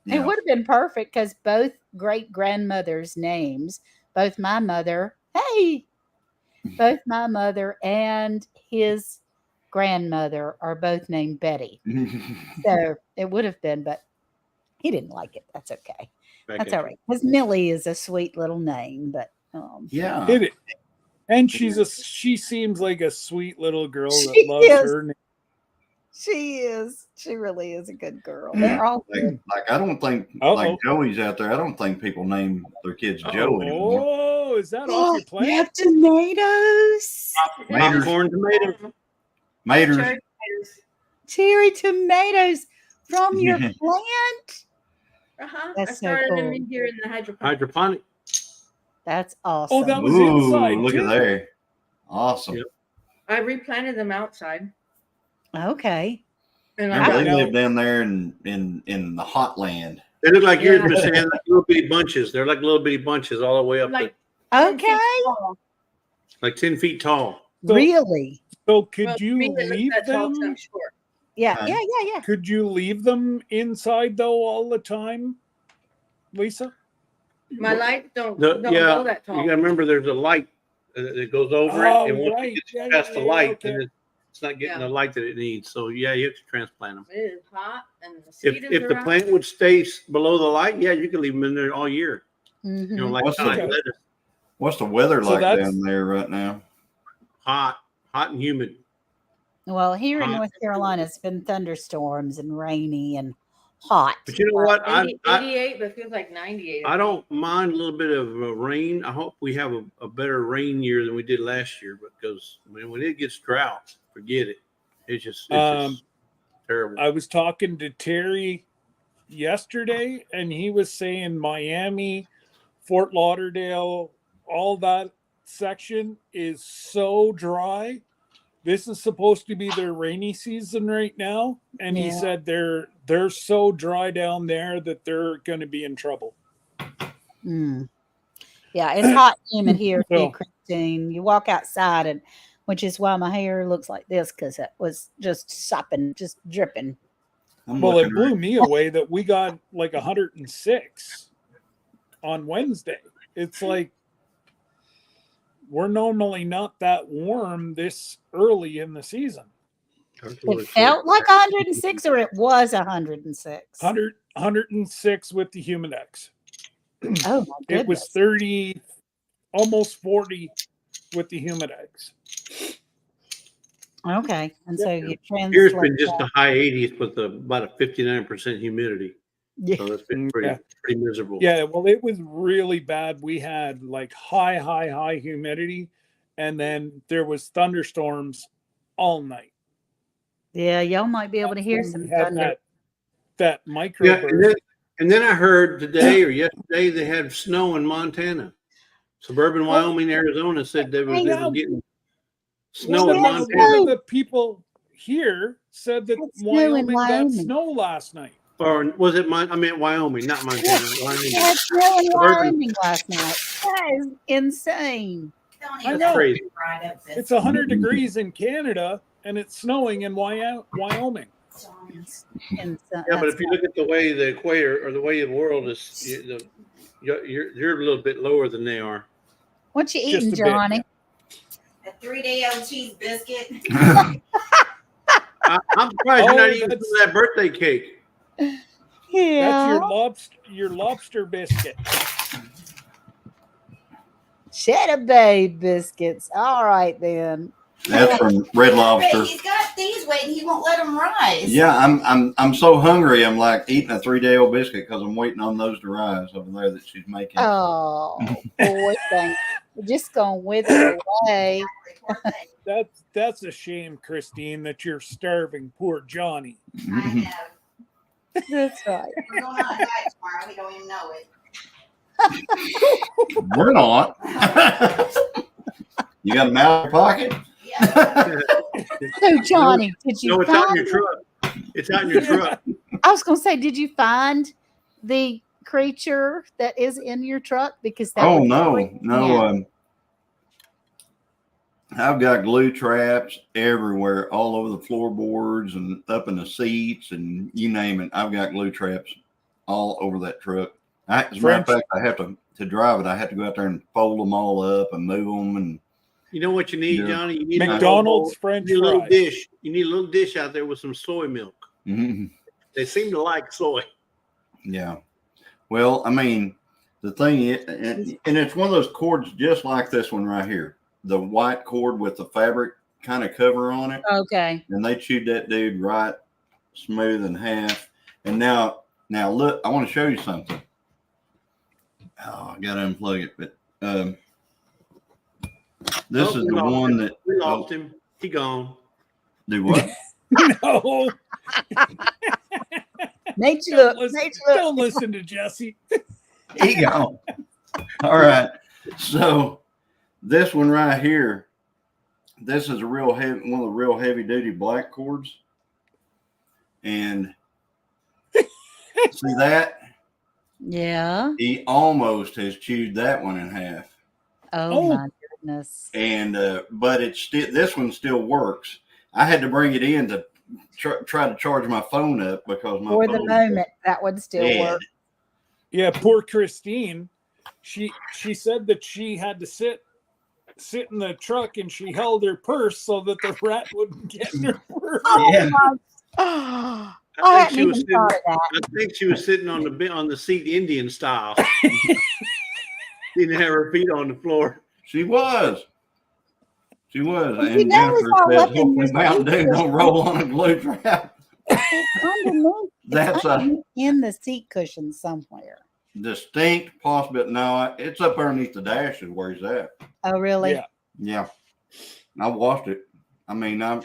It would have been perfect, because both great grandmothers' names, both my mother and his grandmother are both named Betty. So it would have been, but he didn't like it. That's okay. That's all right. Because Millie is a sweet little name, but yeah. And she seems like a sweet little girl that loves her name. She is. She really is a good girl. They're all good. Like I don't think like Joey's out there. I don't think people name their kids Joe anymore. Oh, is that off your plant? You have tomatoes. Popcorn tomatoes. Maters. Cherry tomatoes from your plant. That's I started them in here in the hydroponic. That's awesome. Oh, that was inside. Look at there. Awesome. Yep. I replanted them outside. Okay. And they live down there in the hot land. They look like yours, but saying like little bitty bunches. They're like little bitty bunches all the way up. Like, like 10 feet tall. So, really? So could you leave them? Yeah. Could you leave them inside though all the time, Lisa? My lights don't go that tall. You gotta remember there's a light that goes over it, and once it gets past the light, then it's not getting the light that it needs. So you have to transplant them. It is hot, and the if the plant would stay below the light, you can leave them in there all year. Mm-hmm. Like what's the weather like down there right now? Hot and humid. Well, here in North Carolina, it's been thunderstorms and rainy and hot. But you know what? 88, but it feels like 98. I don't mind a little bit of rain. I hope we have a better rain year than we did last year, because when it gets drought, forget it. It's just terrible. I was talking to Terry yesterday, and he was saying Miami, Fort Lauderdale, all that section is so dry. This is supposed to be their rainy season right now, and he said they're so dry down there that they're going to be in trouble. Yeah, it's hot and humid here too, Christine. You walk outside, and which is why my hair looks like this, because it was just sopping, just dripping. Well, it blew me away that we got like 106 on Wednesday. It's like, we're normally not that warm this early in the season. It felt like 106, or it was 106? 106 with the Humidex. Oh, my goodness. It was 30, almost 40 with the Humidex. Okay. And so you translate. Here's been just the high 80s with about a 59% humidity. Yeah. So that's been pretty miserable. Yeah, well, it was really bad. We had like high humidity, and then there was thunderstorms all night. Yeah, y'all might be able to That's hear when some we had thunder. that Yeah, microburst. and then I heard today or yesterday they had snow in Montana. Suburban Wyoming, Arizona said they were getting snow in One Montana. of the people here said that Had snow in Wyoming got Wyoming. snow last night. Or was it I meant Wyoming, not Montana. Wyoming. They had snow in Suburban. Wyoming last night. That is insane. I know. Crazy. It's 100 degrees in Canada, and it's snowing in Wyoming. Insane. Yeah, but if you look at the way the equator or the way the world is, you're a little bit lower than they are. What you Just eating, a bit, Johnny? A 3-day-old cheese biscuit. I'm surprised you're not eating that's- some of that birthday cake. Yeah. That's your lobster biscuit. Cheddar Bay biscuits. All right then. That's from Red Lobster. He's got these waiting. He won't let them rise. Yeah, I'm so hungry. I'm like eating a 3-day-old biscuit because I'm waiting on those to rise over there that she's making. Oh, boy, thank you. Just gonna wither away. That's a shame, Christine, that you're starving poor Johnny. I know. That's right. We're going on a diet tomorrow. We don't even know it. We're not. You got a mouth in your pocket? Yeah. So, Johnny, did you No, it's out in find? your truck. It's out in your truck. I was gonna say, did you find the creature that is in your truck? Because that Oh would no, freak me no. out. I've got glue traps everywhere, all over the floorboards and up in the seats and you name it. I've got glue traps all over that truck. As a matter of fact, I have to drive it. I have to go out there and fold them all up and move them. And You know what you need, Yeah. Johnny? You need McDonald's a French little fries. dish. You need a little dish out there with some soy milk. Mhm. They seem to like soy. Yeah. Well, I mean, the thing is, and it's one of those cords just like this one right here, the white cord with the fabric kind of cover on it. Okay. And they chewed that dude right smooth in half. And now look, I want to show you something. Oh, I gotta unplug it, but this is we the lost one him. that We lost him. He gone. do what? No, Nature don't look. listen, Nature look. don't listen to Jesse. He gone. All right. So this one right here, this is a real heavy, one of the real heavy duty black cords. And see that? Yeah. He almost has chewed that one in half. Oh, my goodness. And but it's still, this one still works. I had to bring it in to try to charge my phone up because my For phone the moment, that would still dead. work. Yeah, poor Christine. She said that she had to sit in the truck and she held her purse so that the rat wouldn't get in her purse. Yeah. I I hadn't even thought of that. think she was sitting on the seat Indian style. Didn't have her feet on the floor. She was. She was. Well, you And know it's Jennifer all says, up in hopefully your Mountain Dew seat. don't roll on a glue trap. Underneath, That's a in the seat cushion somewhere. distinct possibility. No, it's up underneath the dash is where he's at. Oh, really? Yeah. Yeah. I watched it. I mean, I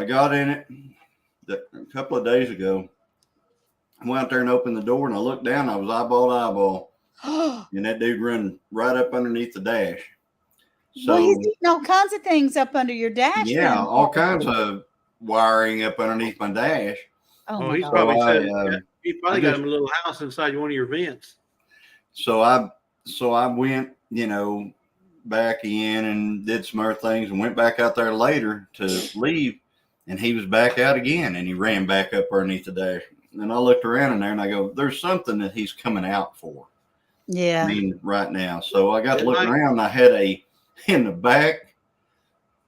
got in it a couple of days ago. I went out there and opened the door and I looked down. I was eyeball to eyeball. And that dude run right up underneath the dash. So, Well, he's eating all kinds of things up under your dash. yeah, then. all kinds of wiring up underneath my dash. Oh, Oh, my he's God. probably So said he probably got him a little house inside one of your vents. So I went, back in and did some other things and went back out there later to leave. And he was back out again and he ran back up underneath the dash. And I looked around in there and I go, there's something that he's coming out for. Yeah. I mean, right now. So I got to look around. I had in the back.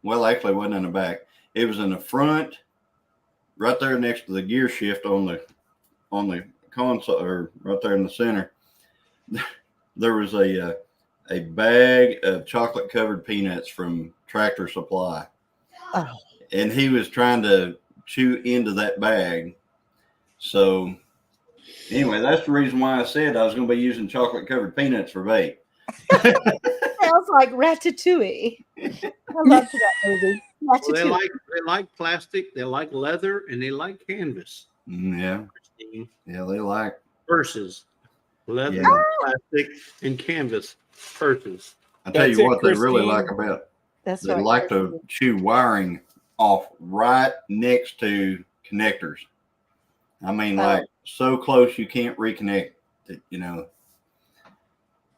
Well, actually, it wasn't in the back. It was in the front, right there next to the gear shift on the console, or right there in the center. There was a bag of chocolate covered peanuts from Tractor Supply, Oh. and he was trying to chew into that bag. So Anyway, that's the reason why I said I was going to be using chocolate covered peanuts for bait. Sounds like Ratatouille. I loved that movie. Well, Ratatouille. they like plastic, they like leather, and they like canvas. Yeah. Yeah, they like Purses. Leather, Yeah. plastic, and canvas purses. I tell That's you it, what they really Christine. like about That's they right. like to chew wiring off right next to connectors. I mean, Oh. like so close you can't reconnect it, you know.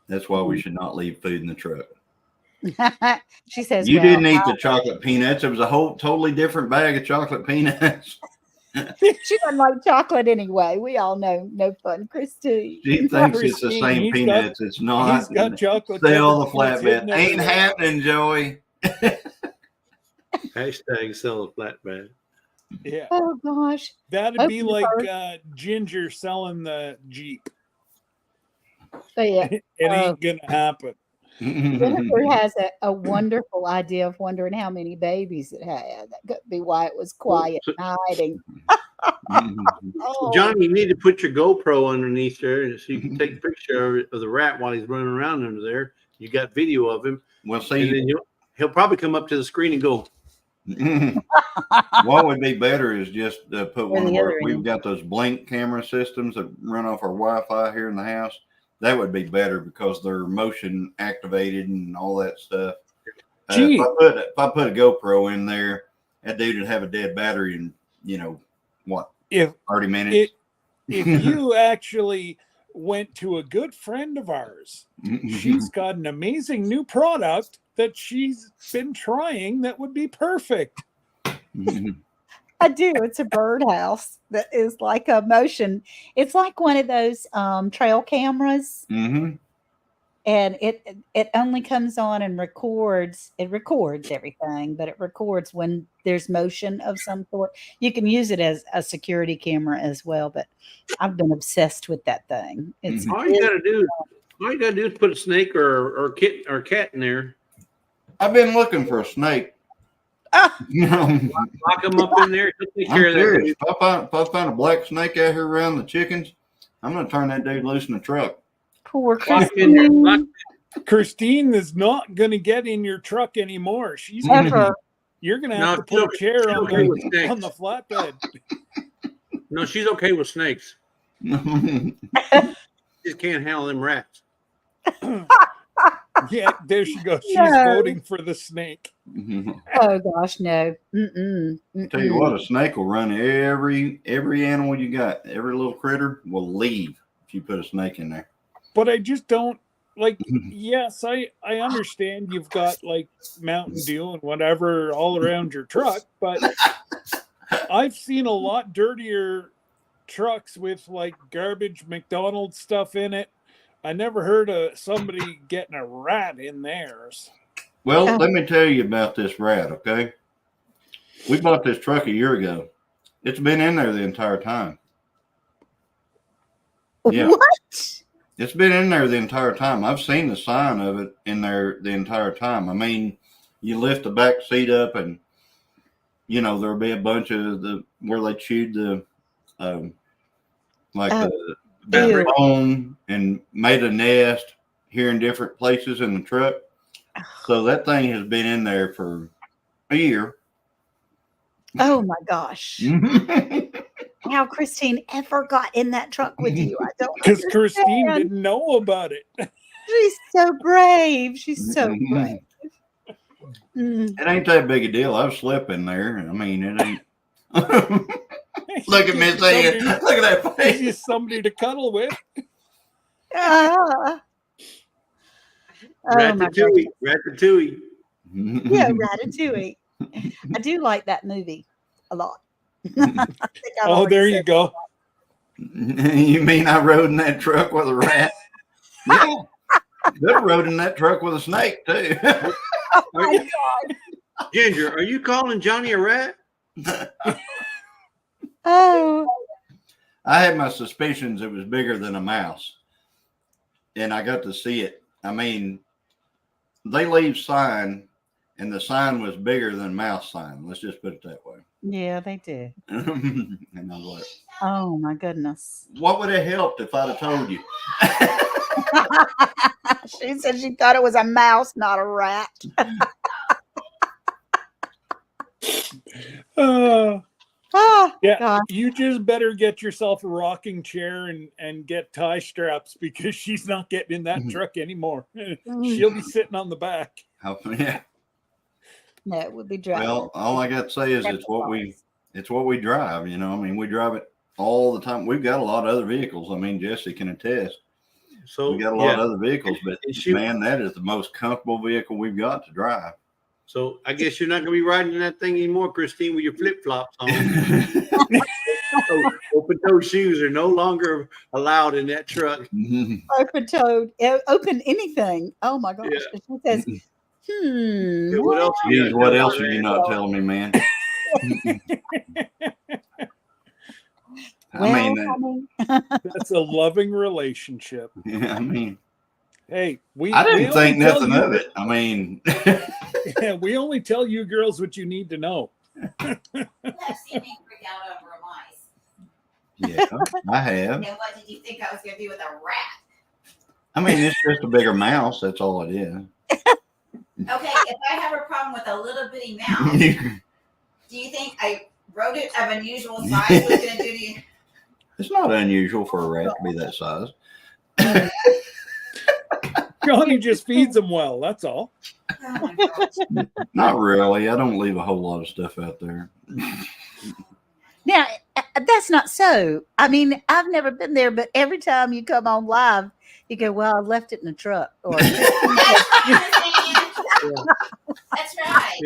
That's why we should not leave food in the truck. She says, You well, didn't eat the chocolate peanuts. It was a whole totally different bag of chocolate peanuts. she doesn't like chocolate anyway. We all know no fun, Christine. She thinks it's the Christine, same he's peanuts. It's not. He's got chocolate. Sell the covered peanuts flatbed. hidden Ain't everywhere. happening, Joey. Hashtag sell a flatbed. Yeah, Oh gosh. that'd Open be the like door. Ginger selling the Jeep. But yeah, It ain't gonna happen. Jennifer has a wonderful idea of wondering how many babies it had. That could be why it was quiet and hiding. Oh, Johnny, you need to put your GoPro underneath there so you can take a picture of the rat while he's running around under there. You got video of him. Well, And see, then he'll probably come up to the screen and go, what would be better is just put one of the our. other We've end. got those blink camera systems that run off our Wi-Fi here in the house. That would be better because they're motion activated and all that stuff. Gee. If I put a GoPro in there, that dude would have a dead battery in, what, If 30 minutes? if you actually went to a good friend of ours, she's got an amazing new product that she's been trying that would be perfect. I do. It's a birdhouse that is like a motion. It's like one of those trail cameras, Mhm. and it only comes on and records. It records everything, but it records when there's motion of some sort. You can use it as a security camera as well. But I've been obsessed with that thing. It's all you gotta do is put a snake or cat in there. I've been looking for a snake. I'm Lock them up in there. He'll take care of that. serious. If I find a black snake out here around the chickens, I'm going to turn that dude loose in the truck. poor Lock in there. Lock- Christine. Christine is not going to get in your truck anymore. She's Ever. you're going to No, have to put a chair she's okay with on snakes. the flatbed. No, she's okay with snakes. Just can't handle them rats. Yeah, there she goes. She's No. voting for the snake. Oh gosh, no. Mm-mm. Tell you what, a snake will run every animal you got. Every little critter will leave if you put a snake in there. But I just don't like. Yes, I understand you've got like Mountain Dew and whatever all around your truck, but I've seen a lot dirtier trucks with like garbage McDonald's stuff in it. I never heard of somebody getting a rat in theirs. Well, Oh. let me tell you about this rat, okay? We bought this truck a year ago. It's been in there the entire time. Yeah. What? It's been in there the entire time. I've seen the sign of it in there the entire time. I mean, you lift the back seat up and, there'll be a bunch of where they chewed the, the bone and made a nest here in different places in the truck. So that thing has been in there for a year. Oh my gosh. How Christine ever got in that truck with you? I don't Because Christine understand. didn't know about it. She's so brave. She's so brave. Mm. It ain't that big a deal. I've slept in there. I mean, it ain't. Look at me saying, look at that It's face. just somebody to cuddle with. Ah. Oh my gosh. Ratatouille. Yeah, Ratatouille. I do like that movie a lot. I think I've Oh, already there you said go. You mean I rode in that truck with a rat? Yeah. Could have rode in that truck with a snake, too. Oh my God. Ginger, are you calling Johnny a rat? Oh. I had my suspicions it was bigger than a mouse. And I got to see it. I mean, they leave sign, and the sign was bigger than mouse sign. Let's just put it that way. Yeah, they do. And I was like, Oh my goodness. what would have helped if I'd have told you? She said she thought it was a mouse, not a rat. Uh, Oh, yeah, God. you just better get yourself a rocking chair and get tie straps because she's not getting in that truck anymore. She'll be sitting on the back. Yeah. No, it would be driving. Well, all I got to say is it's what we drive. You know, I mean, we drive it all the time. We've got a lot of other vehicles. I mean, Jesse can attest. So We got a lot of other vehicles, but And man, that is the most comfortable vehicle we've got to drive. So I guess you're not going to be riding in that thing anymore, Christine, with your flip flops on. Open toe shoes are no longer allowed in that truck. Open toed, open anything. Oh my gosh. Yeah. She says, Yeah, what else? Geez, what else are you not telling me, man? I mean, honey. That's a loving relationship. yeah, I mean, Hey, I didn't we think only tell nothing you- of it. I mean, Yeah, we only tell you girls what you need to know. You have seen me freak out over mice. yeah, I have. And what did you think I was going to do with a rat? I mean, it's just a bigger mouse. That's all it is. Okay, if I have a problem with a little bitty mouse, do you think a rodent of unusual size was going to do to you? It's not unusual for a rat to be that size. Johnny just feeds them well. That's all. Oh my gosh. Not really. I don't leave a whole lot of stuff out there. Now, that's not so. I mean, I've never been there, but every time you come on live, you go, well, I left it in the truck. Or That's right.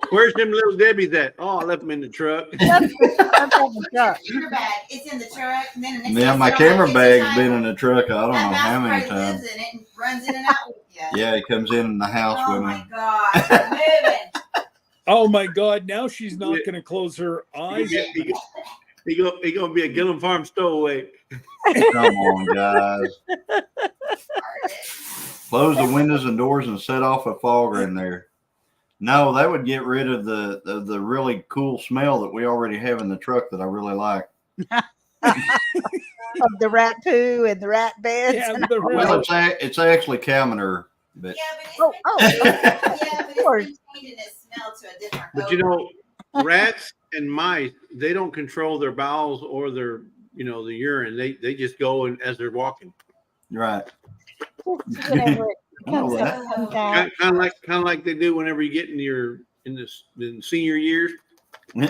Where's them little Debbie's at? Oh, I left them in the truck. left it in the truck. Camera bag, it's in the truck. And then the next Yeah, thing my you know, camera it's bag's inside. been in the truck. I don't know That how mouse many probably times. lives in it and runs in and out with you. Yeah, it comes in the house Oh with my me. gosh, it's moving. Oh my God! Now she's not going to close her eyes. He gonna be a Gillum Farm stowaway. Come on, guys. Close the windows and doors and set off a fogger in there. No, that would get rid of the really cool smell that we already have in the truck that I really like. Of the rat poo and the rat beds. Yeah, and the Well, it's actually cow manure, but Yeah, but it's yeah, but course. it's been changing its smell to a different But you odor. know, rats and mice, they don't control their bowels or their, the urine. They just go and as they're walking. right. whenever it I know comes that. up, comes out. Kind of like they do whenever you get in senior years. Wait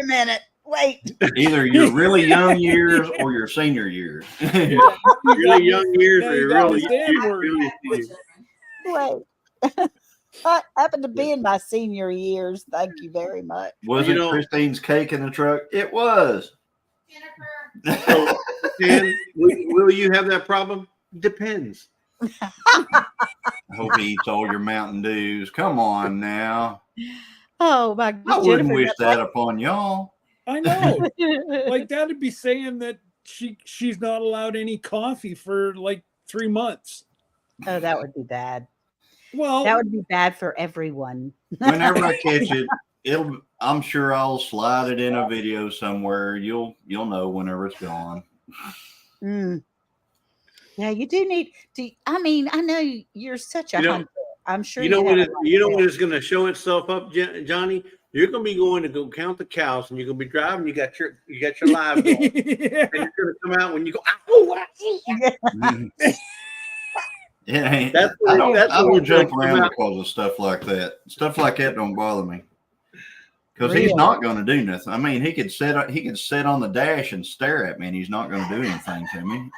a minute. Wait. Either your really young years or your senior years. Really young years Now or you you're got really, the stand word. Wait. I happen to be in my senior years. Thank you very much. Was it Christine's cake in the truck? It was. Jennifer, So, and will you have that problem? Depends. I hope he eats all your Mountain Dews. Come on now. Oh my I goodness. wouldn't wish that upon y'all. I know. Like that'd be saying that she's not allowed any coffee for like 3 months. Oh, that would be bad. Well, That would be bad for everyone. Whenever I catch it, I'm sure I'll slide it in a video somewhere. You'll know whenever it's gone. Mm. Yeah, you do need to. I mean, I know you're such a hunter. I'm sure You know have when a it, lot you know of when it's going to show itself up, Johnny. You're going to be going to go count the cows, and you're going to be driving. You got your live going, and yeah. you're going to come out when you go. Oh, It ain't. That's I don't what jump come around out. because of stuff like that. Stuff like that don't bother me. Because Really? he's not going to do nothing. I mean, he could sit on the dash and stare at me, and he's not going to do anything to me.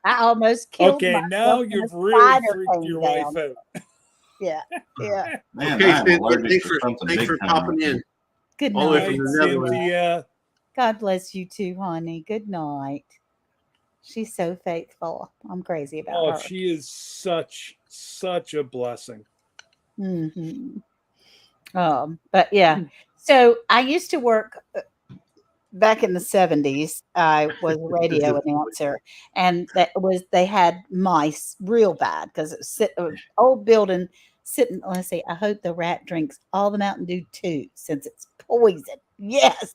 I almost killed Okay, myself now when a you've really spider freaked came your down. wife out. Yeah. Man, Okay, I'm Cynthia, allergic thanks to for something thanks big for time popping right in. Good All the way night. from Night, the Netherlands. Cynthia. God bless you too, honey. Good night. She's so faithful. I'm crazy about Oh, her. she is such a blessing. Mm-hmm. But yeah. So I used to work back in the 70s. I was a radio announcer, and they had mice real bad because it's old building, sitting. Let's see. I hope the rat drinks all the Mountain Dew too, since it's poison. Yes.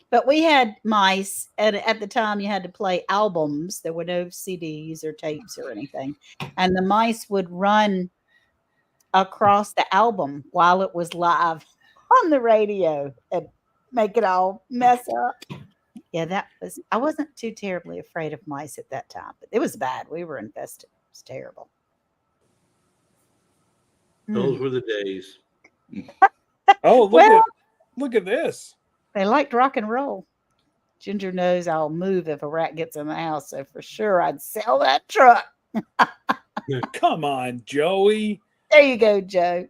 But we had mice, and at the time you had to play albums. There were no CDs or tapes or anything, and the mice would run across the album while it was live on the radio and make it all mess up. Yeah, that was. I wasn't too terribly afraid of mice at that time, but it was bad. We were infested. It was terrible. Those were the days. Oh, Well, look at this. they liked rock and roll. Ginger knows I'll move if a rat gets in the house, so for sure I'd sell that truck. Come on, Joey. There you go, Joe.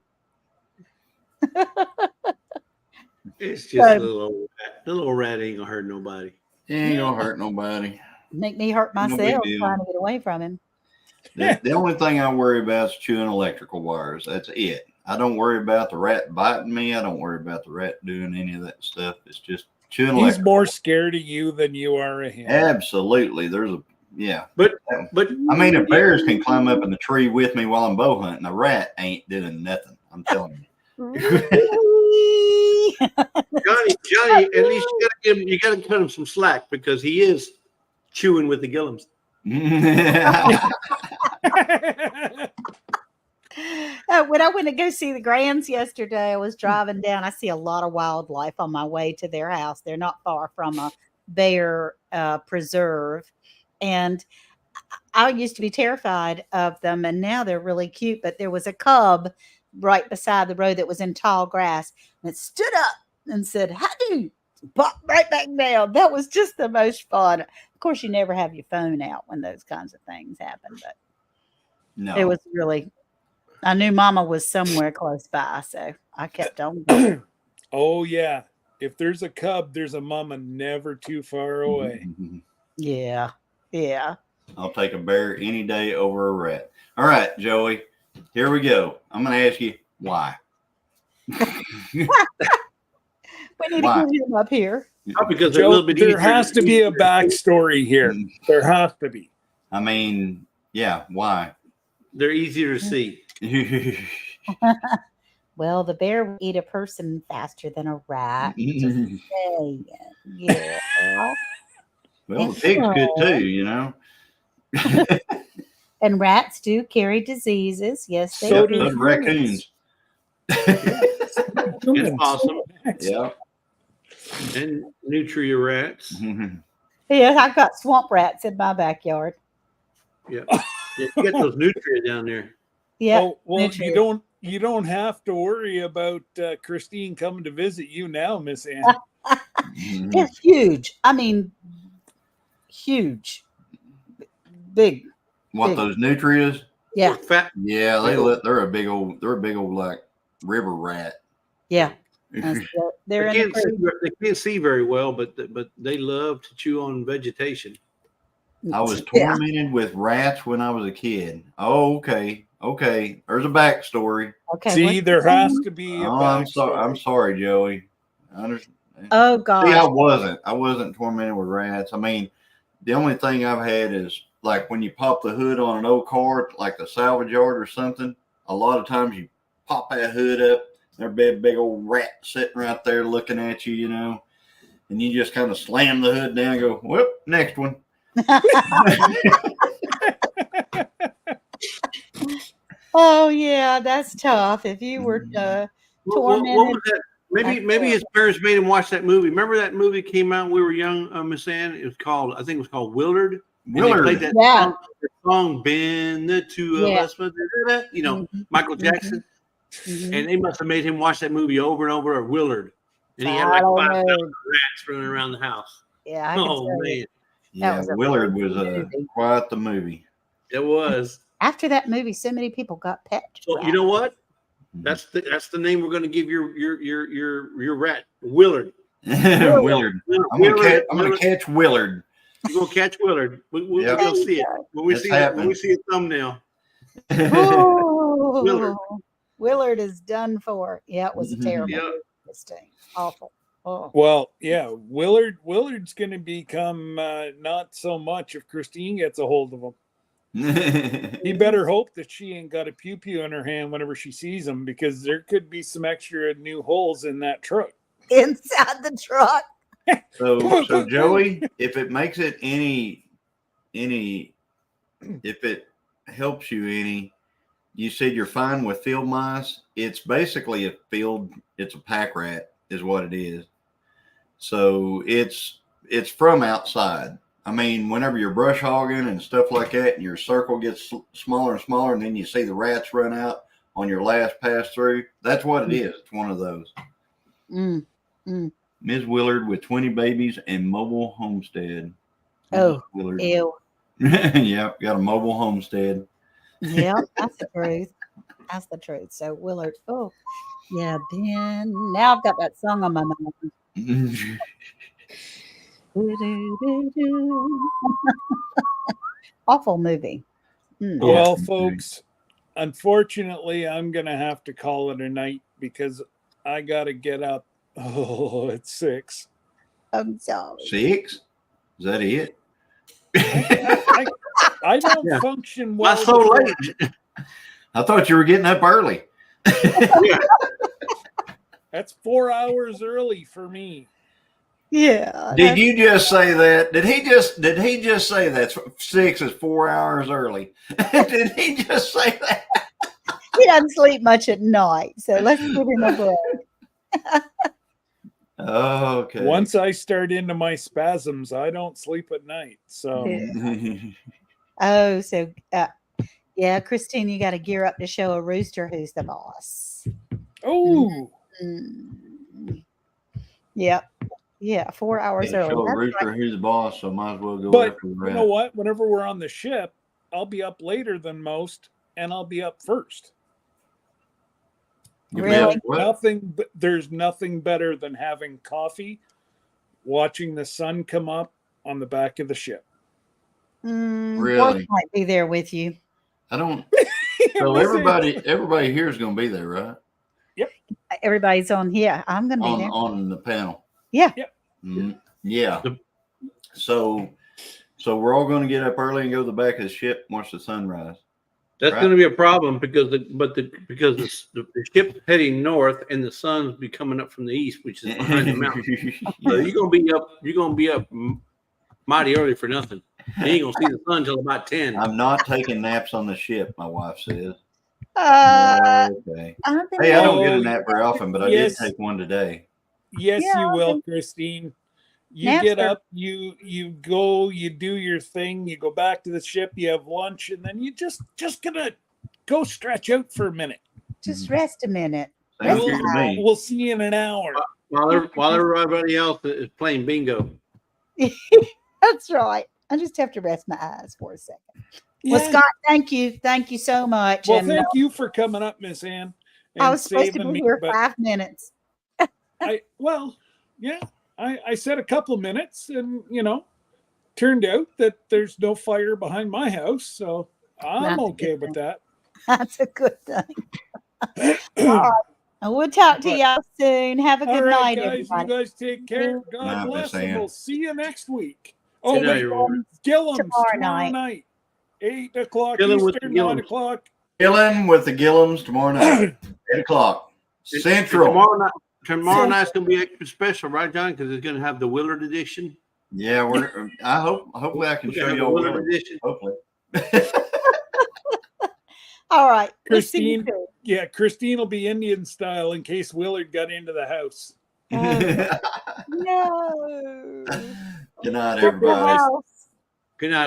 It's just a little old rat. The little rat ain't gonna hurt nobody. He ain't gonna hurt nobody. Make me hurt No big myself deal. trying to get away from him. The only thing I worry about is chewing electrical wires. That's it. I don't worry about the rat biting me. I don't worry about the rat doing any of that stuff. It's just chewing He's electrical. more scared of you than you are of him. Absolutely. Yeah. But I mean, if bears can climb up in the tree with me while I'm bow hunting, a rat ain't doing nothing. I'm telling you. Johnny, at least you gotta cut him some slack because he is chewing with the gillums. When I went to go see the Grands yesterday, I was driving down. I see a lot of wildlife on my way to their house. They're not far from a bear preserve. And I used to be terrified of them, and now they're really cute. But there was a cub right beside the road that was in tall grass, and it stood up and said, "Howdy," popped right back down. That was just the most fun. Of course, you never have your phone out when those kinds of things happen, but No. it was really. I knew Mama was somewhere close by, so I kept on going. Oh yeah. If there's a cub, there's a mama never too far away. Yeah. I'll take a bear any day over a rat. All right, Joey, here we go. I'm going to ask you why. We need Why? to get him up here. Oh, because they're a Joe, little bit there easier. has to be a backstory here. There has to be. I mean, yeah, why? They're easier to see. Well, the bear will eat a person faster than a rat. Just saying. Yeah. Well, the pig's good too, you know. And rats do carry diseases. Yes, they So do. do Those raccoons. It's awesome. Yeah. And nutria rats. Yeah, I've got swamp rats in my backyard. Yeah. You get those nutria down there. Yeah. Oh, well, nutria. you don't have to worry about Christine coming to visit you now, Miss Ann. It's huge. I mean, huge. Big. What, Big. those nutrias? Yeah. Fat. Yeah, they're a big old like river rat. Yeah. They're They in can't, the they can't see very well, but they love to chew on vegetation. I was Yeah. tormented with rats when I was a kid. Oh, okay. There's a backstory. Okay. See, what's there the has name? to be a Oh, backstory. I'm sorry, Joey. I understand. Oh See, gosh. I wasn't tormented with rats. I mean, the only thing I've had is like when you pop the hood on an old car, like a salvage yard or something. A lot of times you pop that hood up, there'd be a big old rat sitting right there looking at you, you know, and you just kind of slam the hood down and go, "Whoop, next one." Oh yeah, that's tough. If you were What tormented, was that? Maybe his parents made him watch that movie. Remember that movie came out when we were young, Miss Ann? I think it was called Willard. And they Willard. played that Yeah. song, "Ben, the two of Yeah. us," you know, Michael Jackson. Mhm. And they must have made him watch that movie over and over, or Willard. And he had I like don't 5,000 know. rats running around the house. Yeah, I can Oh, tell you. man. Yeah, was a Willard really was good movie. quite the movie. It was. After that movie, so many people got pet. So rats. you know what? That's the name we're going to give your rat, Willard. Willard. I'm Willard. gonna catch Willard. You're gonna catch Willard. We're Yep. gonna see it when we It's see happening. when we see a thumbnail. Oh, Willard. Willard is done for. Yeah, it was a terrible Yeah. movie, Christine. Awful. Oh. Well, yeah, Willard's going to become not so much if Christine gets a hold of him. He better hope that she ain't got a pew pew in her hand whenever she sees him, because there could be some extra new holes in that truck. Inside the truck. So Joey, if it makes it any, if it helps you any, you said you're fine with field mice. It's basically it's a pack rat is what it is. So it's from outside. I mean, whenever you're brush hogging and stuff like that, and your circle gets smaller and smaller, and then you see the rats run out on your last pass through, that's what it is. It's one of those. Ms. Willard with 20 babies and mobile homestead. Oh, Willard. ew. Yeah, got a mobile homestead. Yeah, that's the truth. That's the truth. So Willard, oh, yeah, Ben. Now I've got that song on my mind. Awful movie. Well, folks, unfortunately, I'm going to have to call it a night because I got to get up. Oh, it's 6. I'm sorry. 6? Is that it? I don't function well. Not so late. I thought you were getting up early. That's 4 hours early for me. Yeah. Did you just say that? Did he just say that 6 is 4 hours early? Did he just say that? He doesn't sleep much at night, so let's give him a break. Okay. Once I start into my spasms, I don't sleep at night. So, yeah, Christine, you got to gear up to show a rooster who's the boss. Oh, Yep. Yeah, 4 hours early. Show a rooster who's the boss, so might as well go but after the you rat. know what? Whenever we're on the ship, I'll be up later than most, and I'll be up first. Really? There's nothing better than having coffee, watching the sun come up on the back of the ship. Really? Work might be there with you. I don't. So everybody here is going to be there, right? Yep. Everybody's on here. I'm going to be there on the panel. Yeah. Yep. Yeah. So we're all going to get up early and go to the back of the ship and watch the sunrise. That's going to be a problem because the ship heading north and the sun's be coming up from the east, which is behind the mountain. So you're gonna be up mighty early for nothing. You ain't gonna see the sun till about 10. I'm not taking naps on the ship, my wife says. Okay. Hey, I don't get a nap very often, but I did take one today. Yes, you will, Christine. You get up, you go, you do your thing, you go back to the ship, you have lunch, and then you just gonna go stretch out for a minute. Just rest a minute. We'll see you in an hour. While everybody else is playing bingo. That's right. I just have to rest my eyes for a second. Yeah. Well, Scott, thank you. Thank you so much. Well, thank you for coming up, Miss Ann. I was supposed to be here 5 minutes. I said a couple of minutes, and turned out that there's no fire behind my house, so I'm okay with that. That's a good thing. All right. We'll talk to y'all soon. Have a good night, guys. everybody. You guys take care. God bless, and we'll see you next week. Oh, Gillam's tomorrow night. 8 o'clock Gillam Eastern, 9 o'clock. Gillam with the Gillams tomorrow night, 8 o'clock Central. Tomorrow night's gonna be extra special, right, John? Because it's gonna have the Willard edition. Yeah, hopefully I can show you all Willard edition. Hopefully. All right, Christine. Yeah, Christine will be Indian style in case Willard got into the house. No. Good night, everybody. Good night.